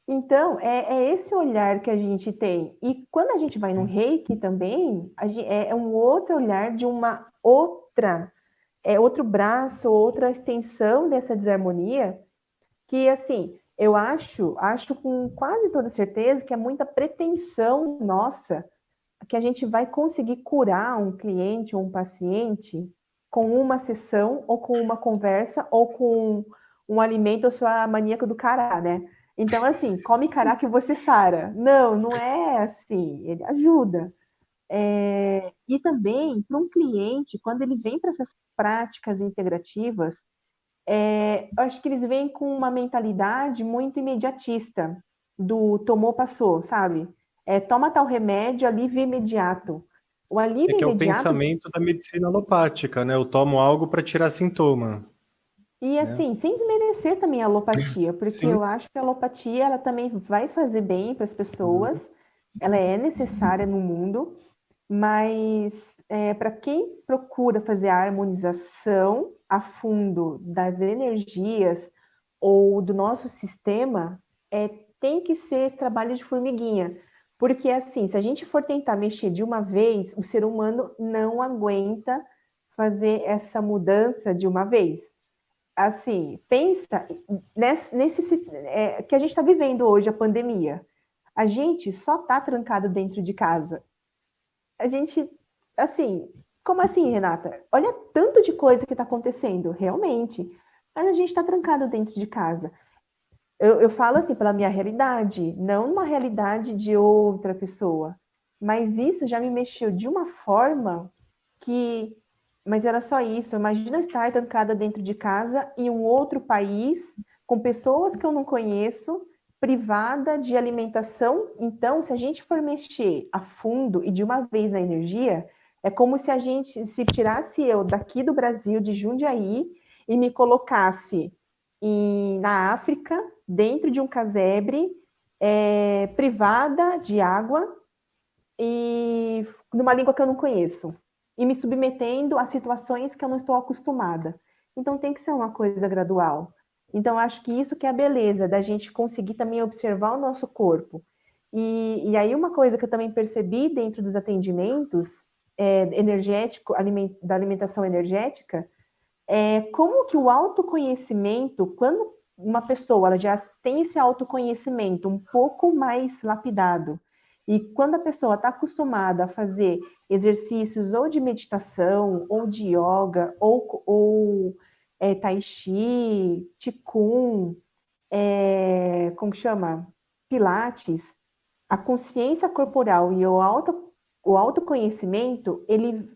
Então, é esse olhar que a gente tem. E quando a gente vai no reiki também, é um outro olhar de uma outra, outro braço, outra extensão dessa desarmonia, que assim, eu acho com quase toda certeza que é muita pretensão nossa que a gente vai conseguir curar um cliente ou um paciente com uma sessão, ou com uma conversa, ou com um alimento, eu sou a maníaca do cará, né? Então, assim, come cará que você sara. Não, não é assim, ele ajuda. E também, para um cliente, quando ele vem para essas práticas integrativas, eu acho que eles vêm com uma mentalidade muito imediatista, do tomou, passou, sabe? Toma tal remédio, alívio imediato. O É alívio que é o imediato, pensamento da medicina alopática, né? Eu tomo algo para tirar sintoma, e né? assim, sem desmerecer também a alopatia, porque Sim. eu acho que a alopatia ela também vai fazer bem para as pessoas, Uhum. ela é necessária no mundo, mas para quem procura fazer a harmonização a fundo das energias ou do nosso sistema, tem que ser esse trabalho de formiguinha. Porque, assim, se a gente for tentar mexer de uma vez, o ser humano não aguenta fazer essa mudança de uma vez. Assim, pensa que a gente está vivendo hoje, a pandemia. A gente só está trancado dentro de casa. A gente, assim, como assim, Renata? Olha tanto de coisa que está acontecendo, realmente. Mas a gente está trancado dentro de casa. Eu falo assim pela minha realidade, não uma realidade de outra pessoa. Mas isso já me mexeu de uma forma que. Mas era só isso. Imagina estar trancada dentro de casa em um outro país, com pessoas que eu não conheço, privada de alimentação. Então, se a gente for mexer a fundo e de uma vez na energia, é como se a gente se tirasse eu daqui do Brasil, de Jundiaí, e me colocasse na África, dentro de um casebre, privada de água e numa língua que eu não conheço, e me submetendo a situações que eu não estou acostumada. Então tem que ser uma coisa gradual. Então acho que isso que é a beleza da gente conseguir também observar o nosso corpo. E aí uma coisa que eu também percebi dentro dos atendimentos energético, da alimentação energética, como que o autoconhecimento, quando uma pessoa ela já tem esse autoconhecimento um pouco mais lapidado, e quando a pessoa está acostumada a fazer exercícios ou de meditação, ou de yoga, ou tai chi, qigong, como que chama? Pilates, a consciência corporal e o autoconhecimento, ele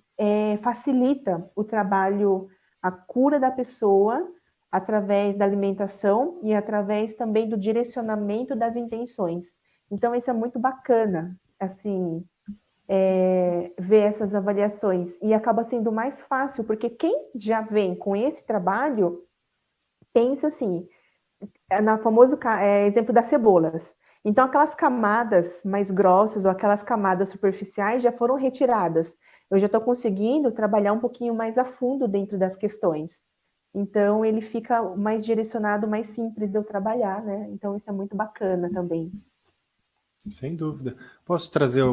facilita o trabalho, a cura da pessoa através da alimentação e através também do direcionamento das intenções. Então, isso é muito bacana, assim, ver essas avaliações. E acaba sendo mais fácil, porque quem já vem com esse trabalho pensa assim, no famoso exemplo das cebolas. Então, aquelas camadas mais grossas ou aquelas camadas superficiais já foram retiradas. Eu já estou conseguindo trabalhar um pouquinho mais a fundo dentro das questões. Então, ele fica mais direcionado, mais simples de eu trabalhar, né? Então, isso é muito bacana também. Sem dúvida. Posso trazer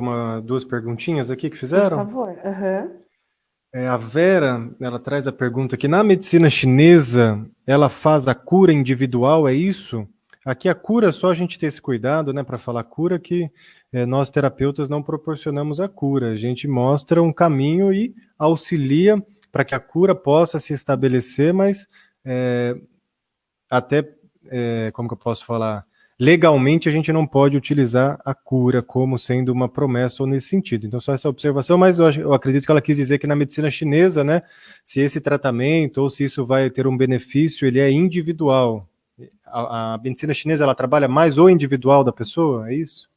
duas perguntinhas aqui que Por fizeram? favor. Uhum. A Vera, ela traz a pergunta que na medicina chinesa ela faz a cura individual, é isso? Aqui a cura, só a gente ter esse cuidado, né, para falar cura, que nós terapeutas não proporcionamos a cura. A gente mostra um caminho e auxilia para que a cura possa se estabelecer, mas até, como que eu posso falar? Legalmente a gente não pode utilizar a cura como sendo uma promessa ou nesse sentido. Então, só essa observação, mas eu acredito que ela quis dizer que na medicina chinesa, né, se esse tratamento ou se isso vai ter um benefício, ele é individual. A medicina chinesa, ela trabalha mais o individual da pessoa, é isso?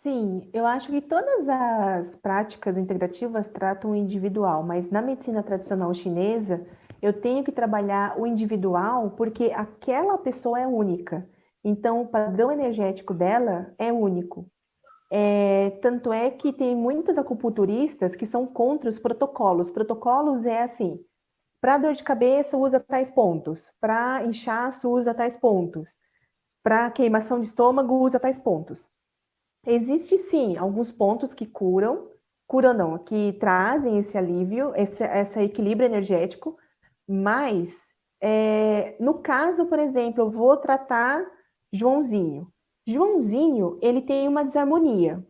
Sim, eu acho que todas as práticas integrativas tratam o individual, mas na medicina tradicional chinesa, eu tenho que trabalhar o individual porque aquela pessoa é única. Então, o padrão energético dela é único. Tanto é que tem muitos acupunturistas que são contra os protocolos. Protocolos é assim: para dor de cabeça, usa tais pontos, para inchaço, usa tais pontos, para queimação de estômago, usa tais pontos. Existe sim alguns pontos que curam não, que trazem esse alívio, esse equilíbrio energético, mas no caso, por exemplo, eu vou tratar Joãozinho. Joãozinho, ele tem uma desarmonia,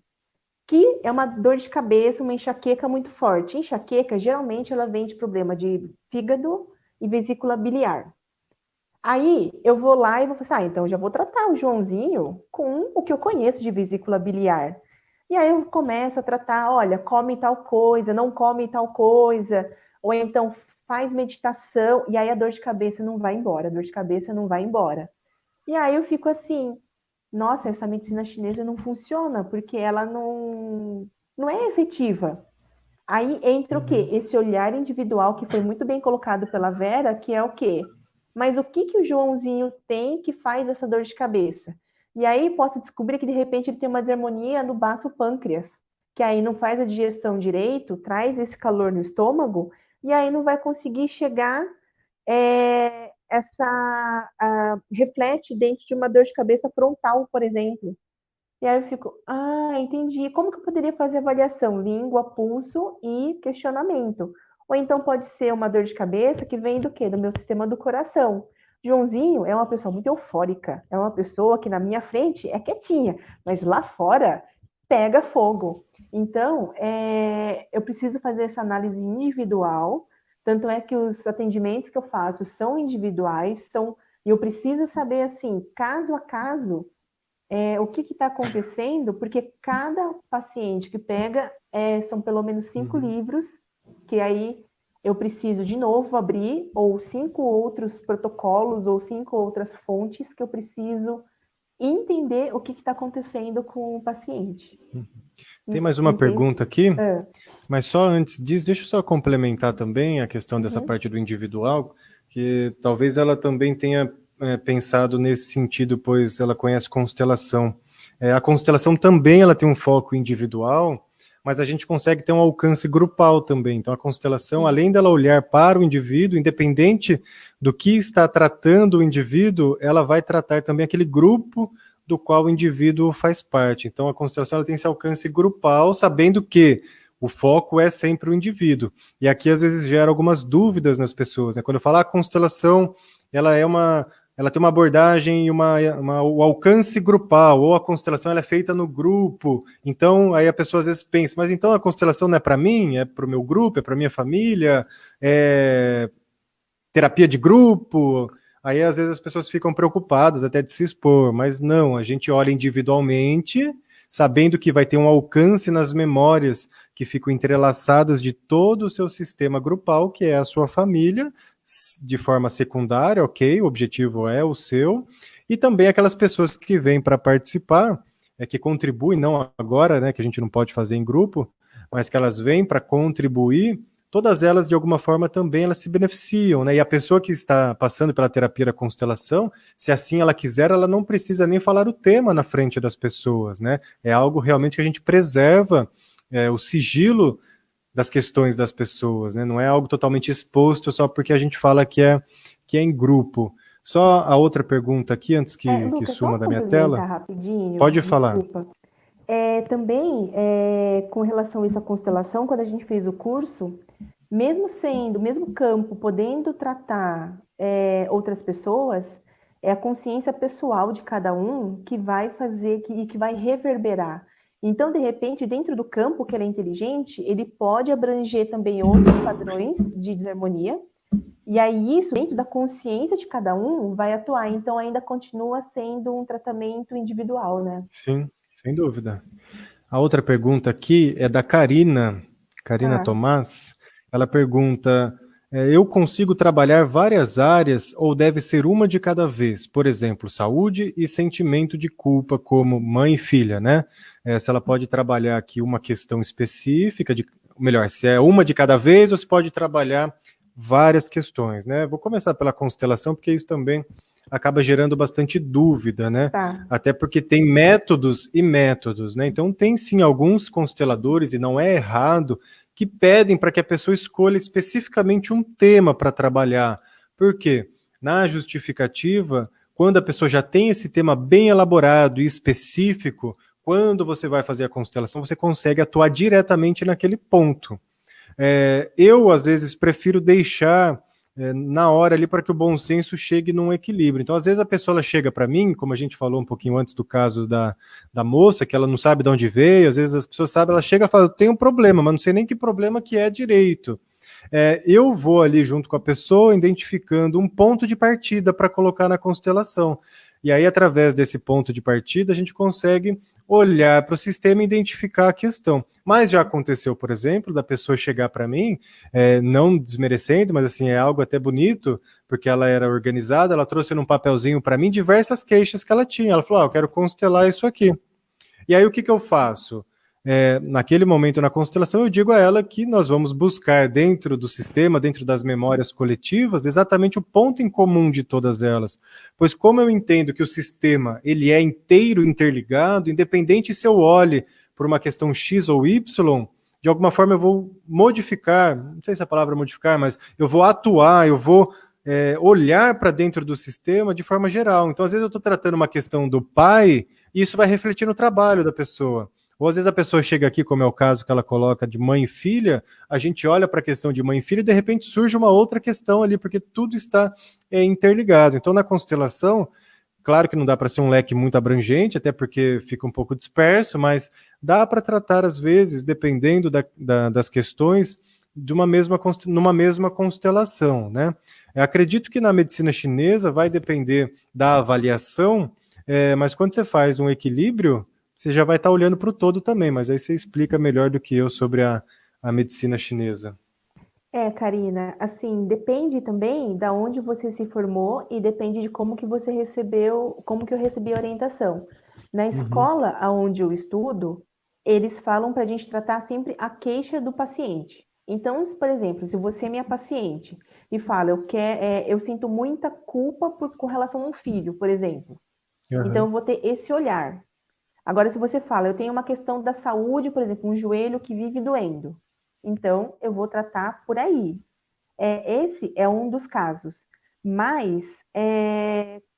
que é uma dor de cabeça, uma enxaqueca muito forte. Enxaqueca, geralmente, ela vem de problema de fígado e vesícula biliar. Aí eu vou lá e vou pensar, então eu já vou tratar o Joãozinho com o que eu conheço de vesícula biliar. E aí eu começo a tratar, olha, come tal coisa, não come tal coisa, ou então faz meditação, e aí a dor de cabeça não vai embora, a dor de cabeça não vai embora. E aí eu fico assim, nossa, essa medicina chinesa não funciona, porque ela não é efetiva. Aí entra o quê? Uhum. Esse olhar individual que foi muito bem colocado pela Vera, que é o quê? Mas o que que o Joãozinho tem que faz essa dor de cabeça? E aí posso descobrir que de repente ele tem uma desarmonia no baço pâncreas, que aí não faz a digestão direito, traz esse calor no estômago, e aí não vai conseguir chegar, reflete dentro de uma dor de cabeça frontal, por exemplo. E aí eu fico, entendi. Como que eu poderia fazer avaliação? Língua, pulso e questionamento. Ou então pode ser uma dor de cabeça que vem do quê? Do meu sistema do coração. Joãozinho é uma pessoa muito eufórica, é uma pessoa que na minha frente é quietinha, mas lá fora pega fogo. Então, eu preciso fazer essa análise individual, tanto é que os atendimentos que eu faço são individuais, e eu preciso saber, assim, caso a caso, o que está acontecendo, porque cada paciente que pega são pelo menos 5 Uhum. livros, que aí eu preciso de novo abrir, ou 5 outros protocolos, ou 5 outras fontes que eu preciso entender o que está acontecendo com o paciente. Tem mais uma Não sei pergunta se. aqui, mas só antes disso, deixa eu só complementar também a questão dessa Uhum. parte do individual, que talvez ela também tenha pensado nesse sentido, pois ela conhece constelação. A constelação também ela tem um foco individual, mas a gente consegue ter um alcance grupal também. Então a constelação, além dela olhar para o indivíduo, independente do que está tratando o indivíduo, ela vai tratar também aquele grupo do qual o indivíduo faz parte. Então a constelação ela tem esse alcance grupal, sabendo que o foco é sempre o indivíduo. E aqui às vezes gera algumas dúvidas nas pessoas, né? Quando eu falo a constelação, ela tem uma abordagem e o alcance grupal, ou a constelação ela é feita no grupo. Então, aí a pessoa às vezes pensa, mas então a constelação não é para mim, é para o meu grupo, é para minha família, é terapia de grupo. Aí às vezes as pessoas ficam preocupadas até de se expor, mas não, a gente olha individualmente, sabendo que vai ter um alcance nas memórias que ficam entrelaçadas de todo o seu sistema grupal, que é a sua família, de forma secundária, ok, o objetivo é o seu, e também aquelas pessoas que vêm para participar, que contribuem, não agora, né, que a gente não pode fazer em grupo, mas que elas vêm para contribuir todas elas, de alguma forma, também elas se beneficiam, né? E a pessoa que está passando pela terapia da constelação, se assim ela quiser, ela não precisa nem falar o tema na frente das pessoas, né? É algo realmente que a gente preserva o sigilo das questões das pessoas, né? Não é algo totalmente exposto só porque a gente fala que é em grupo. Só a outra pergunta aqui, antes que Lucas, só suma da minha complementar tela. rapidinho, Pode falar. desculpa. Também, com relação a essa constelação, quando a gente fez o curso, mesmo sendo, mesmo campo, podendo tratar outras pessoas, é a consciência pessoal de cada um que vai fazer e que vai reverberar. Então, de repente, dentro do campo que ele é inteligente, ele pode abranger também outros padrões de desarmonia, e aí isso, dentro da consciência de cada um, vai atuar. Então, ainda continua sendo um tratamento individual, né? Sim, sem dúvida. A outra pergunta aqui é da Karina Tá. Tomás. Ela pergunta: eu consigo trabalhar várias áreas ou deve ser uma de cada vez? Por exemplo, saúde e sentimento de culpa, como mãe e filha, né? Se ela pode trabalhar aqui uma questão específica, melhor, se é uma de cada vez ou se pode trabalhar várias questões, né? Vou começar pela constelação, porque isso também acaba gerando bastante dúvida, né? Tá. Até porque tem métodos e métodos, né? Então tem sim alguns consteladores, e não é errado, que pedem para que a pessoa escolha especificamente um tema para trabalhar. Por quê? Na justificativa, quando a pessoa já tem esse tema bem elaborado e específico, quando você vai fazer a constelação, você consegue atuar diretamente naquele ponto. Eu, às vezes, prefiro deixar na hora ali para que o bom senso chegue num equilíbrio. Então, às vezes, a pessoa ela chega para mim, como a gente falou um pouquinho antes do caso da moça, que ela não sabe de onde veio, às vezes as pessoas sabem, ela chega e fala, tem um problema, mas não sei nem que problema que é direito. Eu vou ali junto com a pessoa, identificando um ponto de partida para colocar na constelação. E aí, através desse ponto de partida, a gente consegue olhar para o sistema e identificar a questão. Mas já aconteceu, por exemplo, da pessoa chegar para mim, não desmerecendo, mas assim, é algo até bonito, porque ela era organizada, ela trouxe num papelzinho para mim diversas queixas que ela tinha. Ela falou, eu quero constelar isso aqui. E aí o que eu faço? Naquele momento na constelação, eu digo a ela que nós vamos buscar dentro do sistema, dentro das memórias coletivas, exatamente o ponto em comum de todas elas. Pois como eu entendo que o sistema ele é inteiro interligado, independente se eu olhe por uma questão X ou Y, de alguma forma eu vou modificar, não sei se é a palavra modificar, mas eu vou atuar, eu vou olhar para dentro do sistema de forma geral. Então, às vezes eu estou tratando uma questão do pai, e isso vai refletir no trabalho da pessoa. Ou às vezes a pessoa chega aqui, como é o caso que ela coloca de mãe e filha, a gente olha para a questão de mãe e filha e de repente surge uma outra questão ali, porque tudo está interligado. Então, na constelação, claro que não dá para ser um leque muito abrangente, até porque fica um pouco disperso, mas dá para tratar, às vezes, dependendo das questões, numa mesma constelação, né? Eu acredito que na medicina chinesa vai depender da avaliação, mas quando você faz um equilíbrio, você já vai estar olhando para o todo também, mas aí você explica melhor do que eu sobre a medicina chinesa. Karina, assim, depende também da onde você se formou e depende de como que você recebeu, como que eu recebi a orientação. Na Uhum. escola onde eu estudo, eles falam para a gente tratar sempre a queixa do paciente. Então, por exemplo, se você é minha paciente e fala, eu sinto muita culpa com relação a um filho, por exemplo. Então, Uhum. eu vou ter esse olhar. Agora, se você fala, eu tenho uma questão da saúde, por exemplo, um joelho que vive doendo. Então, eu vou tratar por aí. Esse é um dos casos. Mas,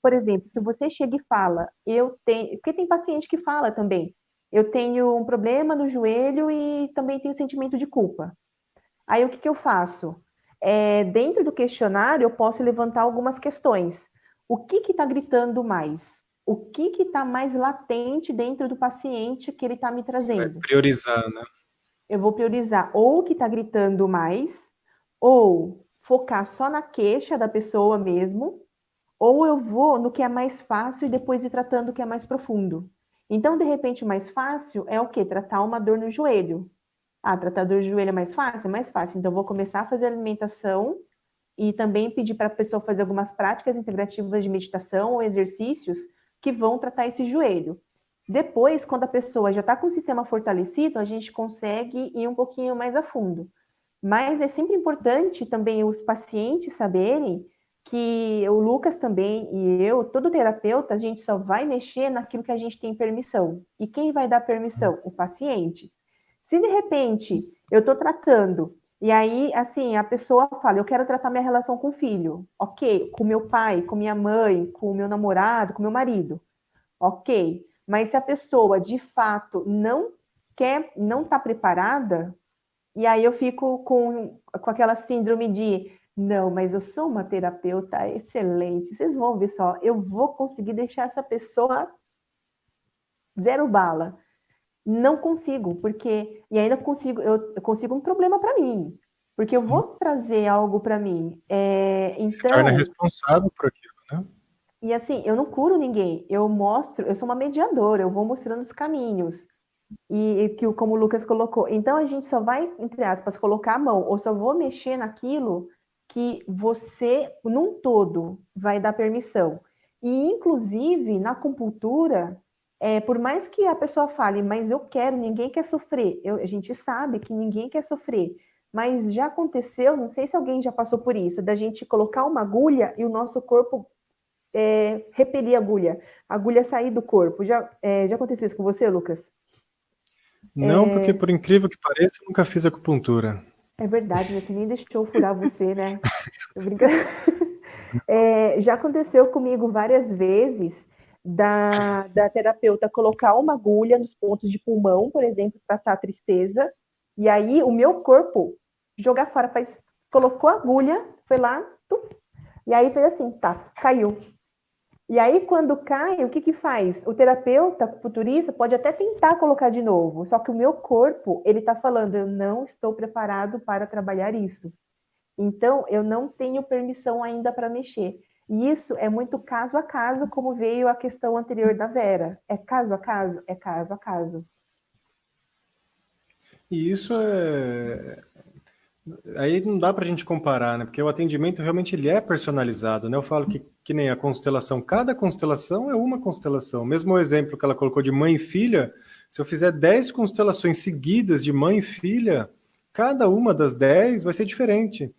por exemplo, se você chega e fala, eu tenho. Porque tem paciente que fala também, eu tenho um problema no joelho e também tenho sentimento de culpa. Aí o que eu faço? Dentro do questionário, eu posso levantar algumas questões. O que está gritando mais? O que está mais latente dentro do paciente que ele está me Você vai trazendo? priorizar, né? Eu vou priorizar ou o que está gritando mais, ou focar só na queixa da pessoa mesmo, ou eu vou no que é mais fácil e depois ir tratando o que é mais profundo. Então, de repente, o mais fácil é o quê? Tratar uma dor no joelho. Tratar dor de joelho é mais fácil? É mais fácil. Então, eu vou começar a fazer alimentação e também pedir para a pessoa fazer algumas práticas integrativas de meditação ou exercícios que vão tratar esse joelho. Depois, quando a pessoa já está com o sistema fortalecido, a gente consegue ir um pouquinho mais a fundo. Mas é sempre importante também os pacientes saberem que o Lucas também e eu, todo terapeuta, a gente só vai mexer naquilo que a gente tem permissão. E quem vai dar permissão? O paciente. Se de repente eu estou tratando, e aí, assim, a pessoa fala, eu quero tratar minha relação com o filho, ok, com meu pai, com minha mãe, com o meu namorado, com meu marido, ok. Mas se a pessoa de fato não quer, não está preparada, e aí eu fico com aquela síndrome de não, mas eu sou uma terapeuta excelente. Vocês vão ver só, eu vou conseguir deixar essa pessoa zero bala. Não consigo, porque e ainda consigo, eu consigo um problema para mim, porque eu Sim. vou trazer algo para mim. Se torna Então, responsável por aquilo, né? e assim, eu não curo ninguém, eu mostro, eu sou uma mediadora, eu vou mostrando os caminhos. E que, como o Lucas colocou, então a gente só vai, entre aspas, colocar a mão, ou só vou mexer naquilo que você, num todo, vai dar permissão. E, inclusive, na acupuntura, por mais que a pessoa fale, mas eu quero, ninguém quer sofrer, a gente sabe que ninguém quer sofrer, mas já aconteceu, não sei se alguém já passou por isso, da gente colocar uma agulha e o nosso corpo repelir a agulha sair do corpo. Já aconteceu isso com você, Lucas? Não, porque por incrível que pareça, eu nunca fiz acupuntura. É verdade, né? Você nem deixou furar você, né? Tô brincando. Já aconteceu comigo várias vezes da terapeuta colocar uma agulha nos pontos de pulmão, por exemplo, tratar a tristeza, e aí o meu corpo jogar fora, colocou a agulha, foi lá, e aí fez assim, tá, caiu. E aí, quando cai, o que que faz? O terapeuta futurista pode até tentar colocar de novo, só que o meu corpo, ele está falando, eu não estou preparado para trabalhar isso. Então, eu não tenho permissão ainda para mexer. E isso é muito caso a caso, como veio a questão anterior da Vera. É caso a caso? É caso a caso. E isso é. Aí não dá para a gente comparar, né? Porque o atendimento realmente ele é personalizado, né? Eu falo que nem a constelação, cada constelação é uma constelação. Mesmo o exemplo que ela colocou de mãe e filha, se eu fizer 10 constelações seguidas de mãe e filha, cada uma das 10 vai ser diferente.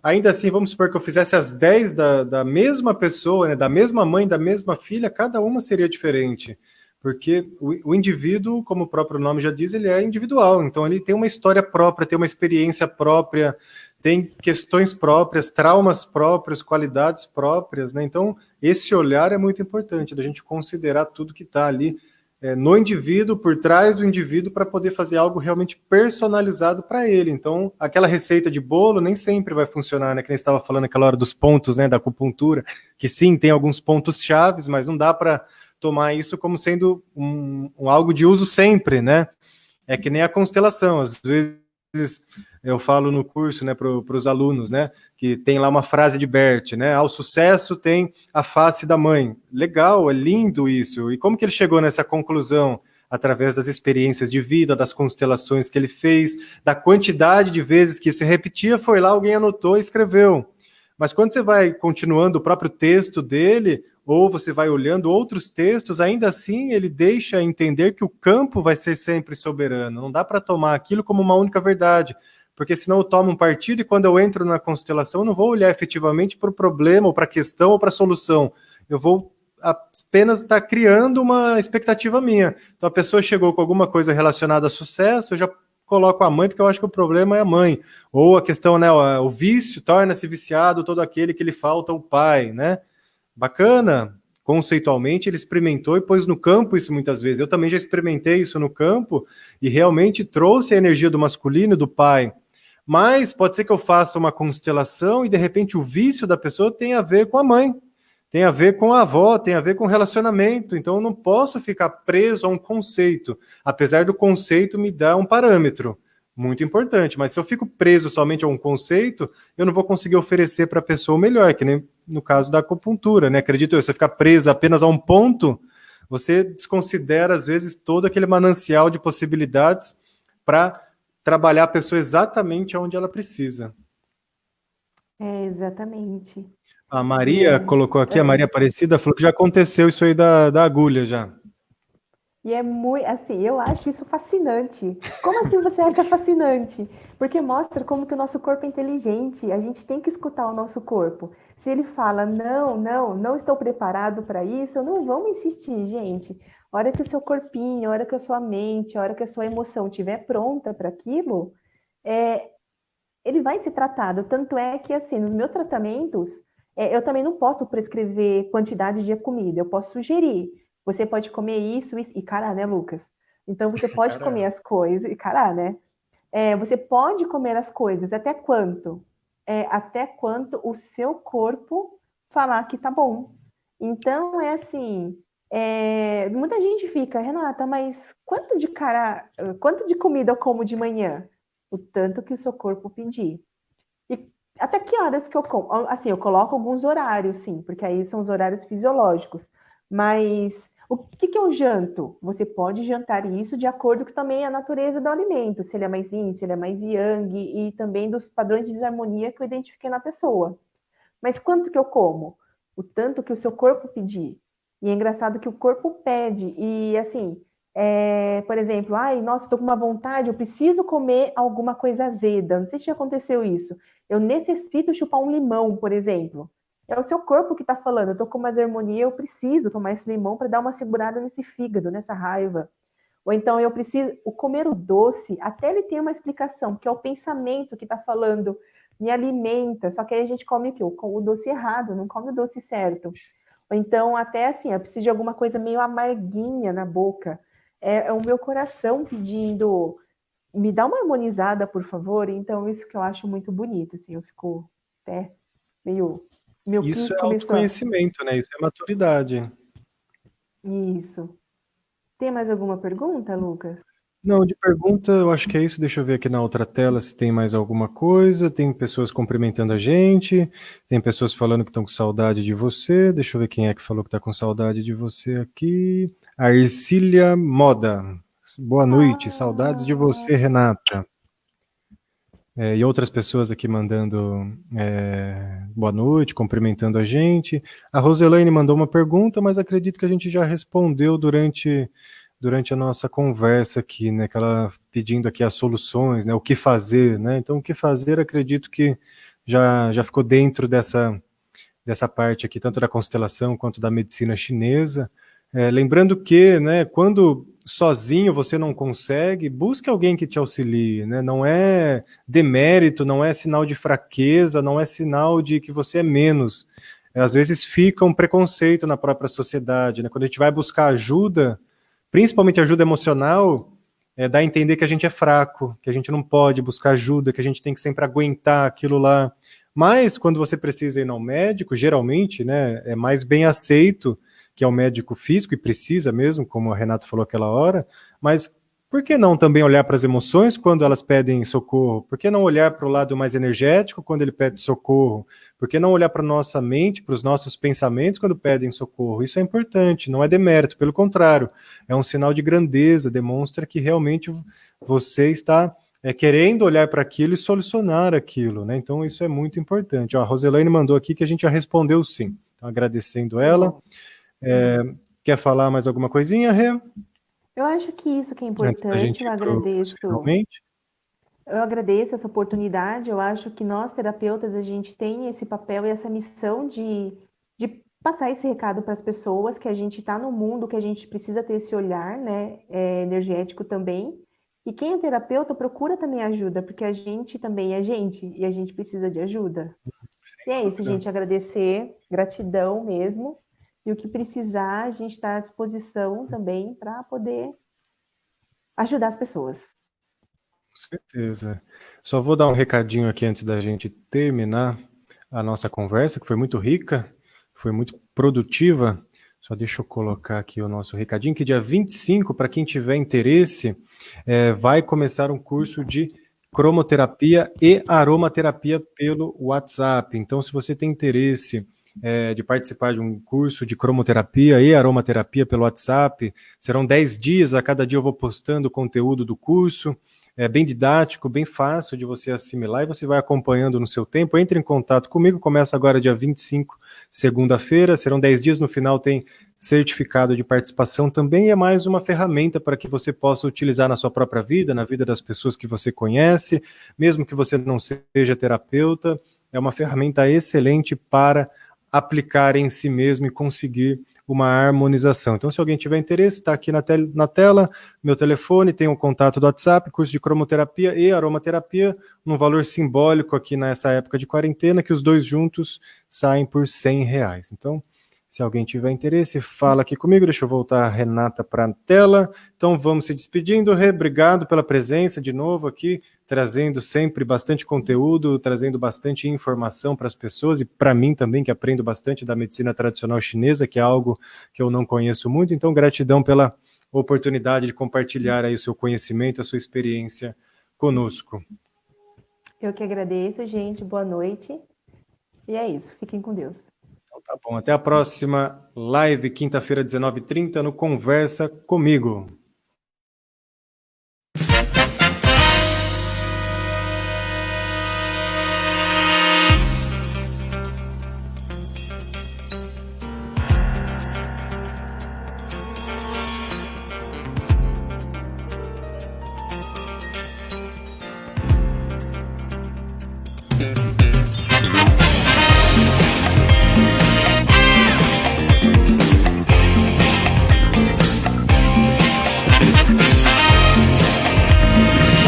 Ainda assim, vamos supor que eu fizesse as 10 da mesma pessoa, né? Da mesma mãe, da mesma filha, cada uma seria diferente. Porque o indivíduo, como o próprio nome já diz, ele é individual. Então, ele tem uma história própria, tem uma experiência própria, tem questões próprias, traumas próprios, qualidades próprias, né? Então, esse olhar é muito importante, da gente considerar tudo que está ali no indivíduo, por trás do indivíduo, para poder fazer algo realmente personalizado para ele. Então, aquela receita de bolo nem sempre vai funcionar, né? Que nem você estava falando aquela hora dos pontos, né, da acupuntura, que sim, tem alguns pontos chaves, mas não dá para tomar isso como sendo algo de uso sempre, né? É que nem a constelação. Às vezes eu falo no curso, né, para os alunos, né, que tem lá uma frase de Bert, né? Ao sucesso tem a face da mãe. Legal, é lindo isso. E como que ele chegou nessa conclusão? Através das experiências de vida, das constelações que ele fez, da quantidade de vezes que isso repetia, foi lá, alguém anotou e escreveu. Mas quando você vai continuando o próprio texto dele, ou você vai olhando outros textos, ainda assim ele deixa entender que o campo vai ser sempre soberano. Não dá para tomar aquilo como uma única verdade, porque senão eu tomo um partido e quando eu entro na constelação, eu não vou olhar efetivamente para o problema, ou para a questão, ou para a solução. Eu vou apenas estar criando uma expectativa minha. Então a pessoa chegou com alguma coisa relacionada a sucesso, eu já coloco a mãe porque eu acho que o problema é a mãe. Ou a questão, né, o vício torna-se viciado todo aquele que lhe falta o pai, né? Bacana. Conceitualmente, ele experimentou e pôs no campo isso muitas vezes. Eu também já experimentei isso no campo e realmente trouxe a energia do masculino, do pai. Mas pode ser que eu faça uma constelação e de repente o vício da pessoa tem a ver com a mãe, tem a ver com a avó, tem a ver com o relacionamento. Então eu não posso ficar preso a um conceito, apesar do conceito me dar um parâmetro muito importante. Mas se eu fico preso somente a um conceito, eu não vou conseguir oferecer para a pessoa o melhor, que nem no caso da acupuntura, né? Acredito eu, se você ficar presa apenas a um ponto, você desconsidera, às vezes, todo aquele manancial de possibilidades para trabalhar a pessoa exatamente onde ela precisa. Exatamente. A E Maria é, colocou aqui, a Maria Aparecida falou que já aconteceu isso aí da agulha já. e é muito, assim, eu acho isso fascinante. Como assim você acha fascinante? Porque mostra como que o nosso corpo é inteligente. A gente tem que escutar o nosso corpo. Se ele fala, não, não, não estou preparado para isso, não vamos insistir, gente. A hora que o seu corpinho, a hora que a sua mente, a hora que a sua emoção estiver pronta para aquilo, é, ele vai ser tratado. Tanto é que, assim, nos meus tratamentos, eu também não posso prescrever quantidade de comida. Eu posso sugerir. Você pode comer isso, e cará, né, Lucas? Então, você pode comer Cara, as coisas, e cará, né? Você pode comer as coisas até quanto? Até quanto o seu corpo falar que tá bom. Então, é assim, muita gente fica, Renata, mas quanto de comida eu como de manhã? O tanto que o seu corpo pedir. E até que horas que eu como? Assim, eu coloco alguns horários, sim, porque aí são os horários fisiológicos. Mas o que que eu janto? Você pode jantar isso de acordo com também a natureza do alimento, se ele é mais yin, se ele é mais yang, e também dos padrões de desarmonia que eu identifiquei na pessoa. Mas quanto que eu como? O tanto que o seu corpo pedir. E é engraçado que o corpo pede. E assim, por exemplo, ai, nossa, estou com uma vontade, eu preciso comer alguma coisa azeda. Não sei se já aconteceu isso. Eu necessito chupar um limão, por exemplo. É o seu corpo que está falando, eu estou com uma desarmonia, eu preciso tomar esse limão para dar uma segurada nesse fígado, nessa raiva. Ou então eu preciso. O comer o doce, até ele tem uma explicação, que é o pensamento que está falando, me alimenta. Só que aí a gente come o quê? O doce errado, não come o doce certo. Ou então, até assim, eu preciso de alguma coisa meio amarguinha na boca. É o meu coração pedindo, me dá uma harmonizada, por favor. Então, isso que eu acho muito bonito, assim, eu fico até meio. Meu que isso é começou. autoconhecimento, né? Isso é maturidade. Isso. Tem mais alguma pergunta, Lucas? Não, de pergunta, eu acho que é isso. Deixa eu ver aqui na outra tela se tem mais alguma coisa. Tem pessoas cumprimentando a gente, tem pessoas falando que estão com saudade de você. Deixa eu ver quem é que falou que está com saudade de você aqui. A Ercília Moda. Boa noite, saudades de Ah, você, Renata. E outras pessoas aqui mandando boa noite, cumprimentando a gente. A Roselaine mandou uma pergunta, mas acredito que a gente já respondeu durante a nossa conversa aqui, né? Que ela pedindo aqui as soluções, né? O que fazer, né? Então, o que fazer, acredito que já ficou dentro dessa parte aqui, tanto da constelação quanto da medicina chinesa. Lembrando que, né, quando sozinho você não consegue, busque alguém que te auxilie, né? Não é demérito, não é sinal de fraqueza, não é sinal de que você é menos. Às vezes fica um preconceito na própria sociedade, né? Quando a gente vai buscar ajuda, principalmente ajuda emocional, dá a entender que a gente é fraco, que a gente não pode buscar ajuda, que a gente tem que sempre aguentar aquilo lá. Mas quando você precisa ir ao médico, geralmente, né, é mais bem aceito que é o médico físico e precisa mesmo, como a Renata falou aquela hora, mas por que não também olhar para as emoções quando elas pedem socorro? Por que não olhar para o lado mais energético quando ele pede socorro? Por que não olhar para a nossa mente, para os nossos pensamentos quando pedem socorro? Isso é importante, não é demérito, pelo contrário, é um sinal de grandeza, demonstra que realmente você está querendo olhar para aquilo e solucionar aquilo, né? Então isso é muito importante. Ó, a Roselaine mandou aqui que a gente já respondeu sim. Então, agradecendo que ela. bom. Quer falar mais alguma coisinha, Rê? Eu acho que isso que é Antes da importante, gente ir para os finalmente? eu agradeço essa oportunidade, eu acho que nós, terapeutas, a gente tem esse papel e essa missão de passar esse recado para as pessoas, que a gente está no mundo, que a gente precisa ter esse olhar, né, energético também, e quem é terapeuta procura também ajuda, porque a gente também é gente, e a gente precisa de ajuda. Sem E é isso, dúvida. gente, agradecer, gratidão mesmo, e o que precisar, a gente está à disposição também para poder ajudar as pessoas. Com certeza. Só vou dar um recadinho aqui antes da gente terminar a nossa conversa, que foi muito rica, foi muito produtiva. Só deixa eu colocar aqui o nosso recadinho, que dia 25, para quem tiver interesse, vai começar um curso de cromoterapia e aromaterapia pelo WhatsApp. Então, se você tem interesse de participar de um curso de cromoterapia e aromaterapia pelo WhatsApp, serão 10 dias, a cada dia eu vou postando o conteúdo do curso. É bem didático, bem fácil de você assimilar e você vai acompanhando no seu tempo. Entre em contato comigo, começa agora dia 25, segunda-feira, serão 10 dias, no final tem certificado de participação também é mais uma ferramenta para que você possa utilizar na sua própria vida, na vida das pessoas que você conhece, mesmo que você não seja terapeuta, é uma ferramenta excelente para aplicar em si mesmo e conseguir uma harmonização. Então, se alguém tiver interesse, está aqui na tela, meu telefone, tem um contato do WhatsApp, curso de cromoterapia e aromaterapia, num valor simbólico aqui nessa época de quarentena, que os dois juntos saem por R$ 100. Então, se alguém tiver interesse, fala aqui comigo. Deixa eu voltar a Renata para a tela. Então, vamos se despedindo. Rê, obrigado pela presença de novo aqui, trazendo sempre bastante conteúdo, trazendo bastante informação para as pessoas e para mim também, que aprendo bastante da medicina tradicional chinesa, que é algo que eu não conheço muito. Então, gratidão pela oportunidade de compartilhar aí o seu conhecimento, a sua experiência conosco. Eu que agradeço, gente. Boa noite. E é isso. Fiquem com Deus. Então, tá bom. Até a próxima live, quinta-feira, 19h30, no Conversa Comigo.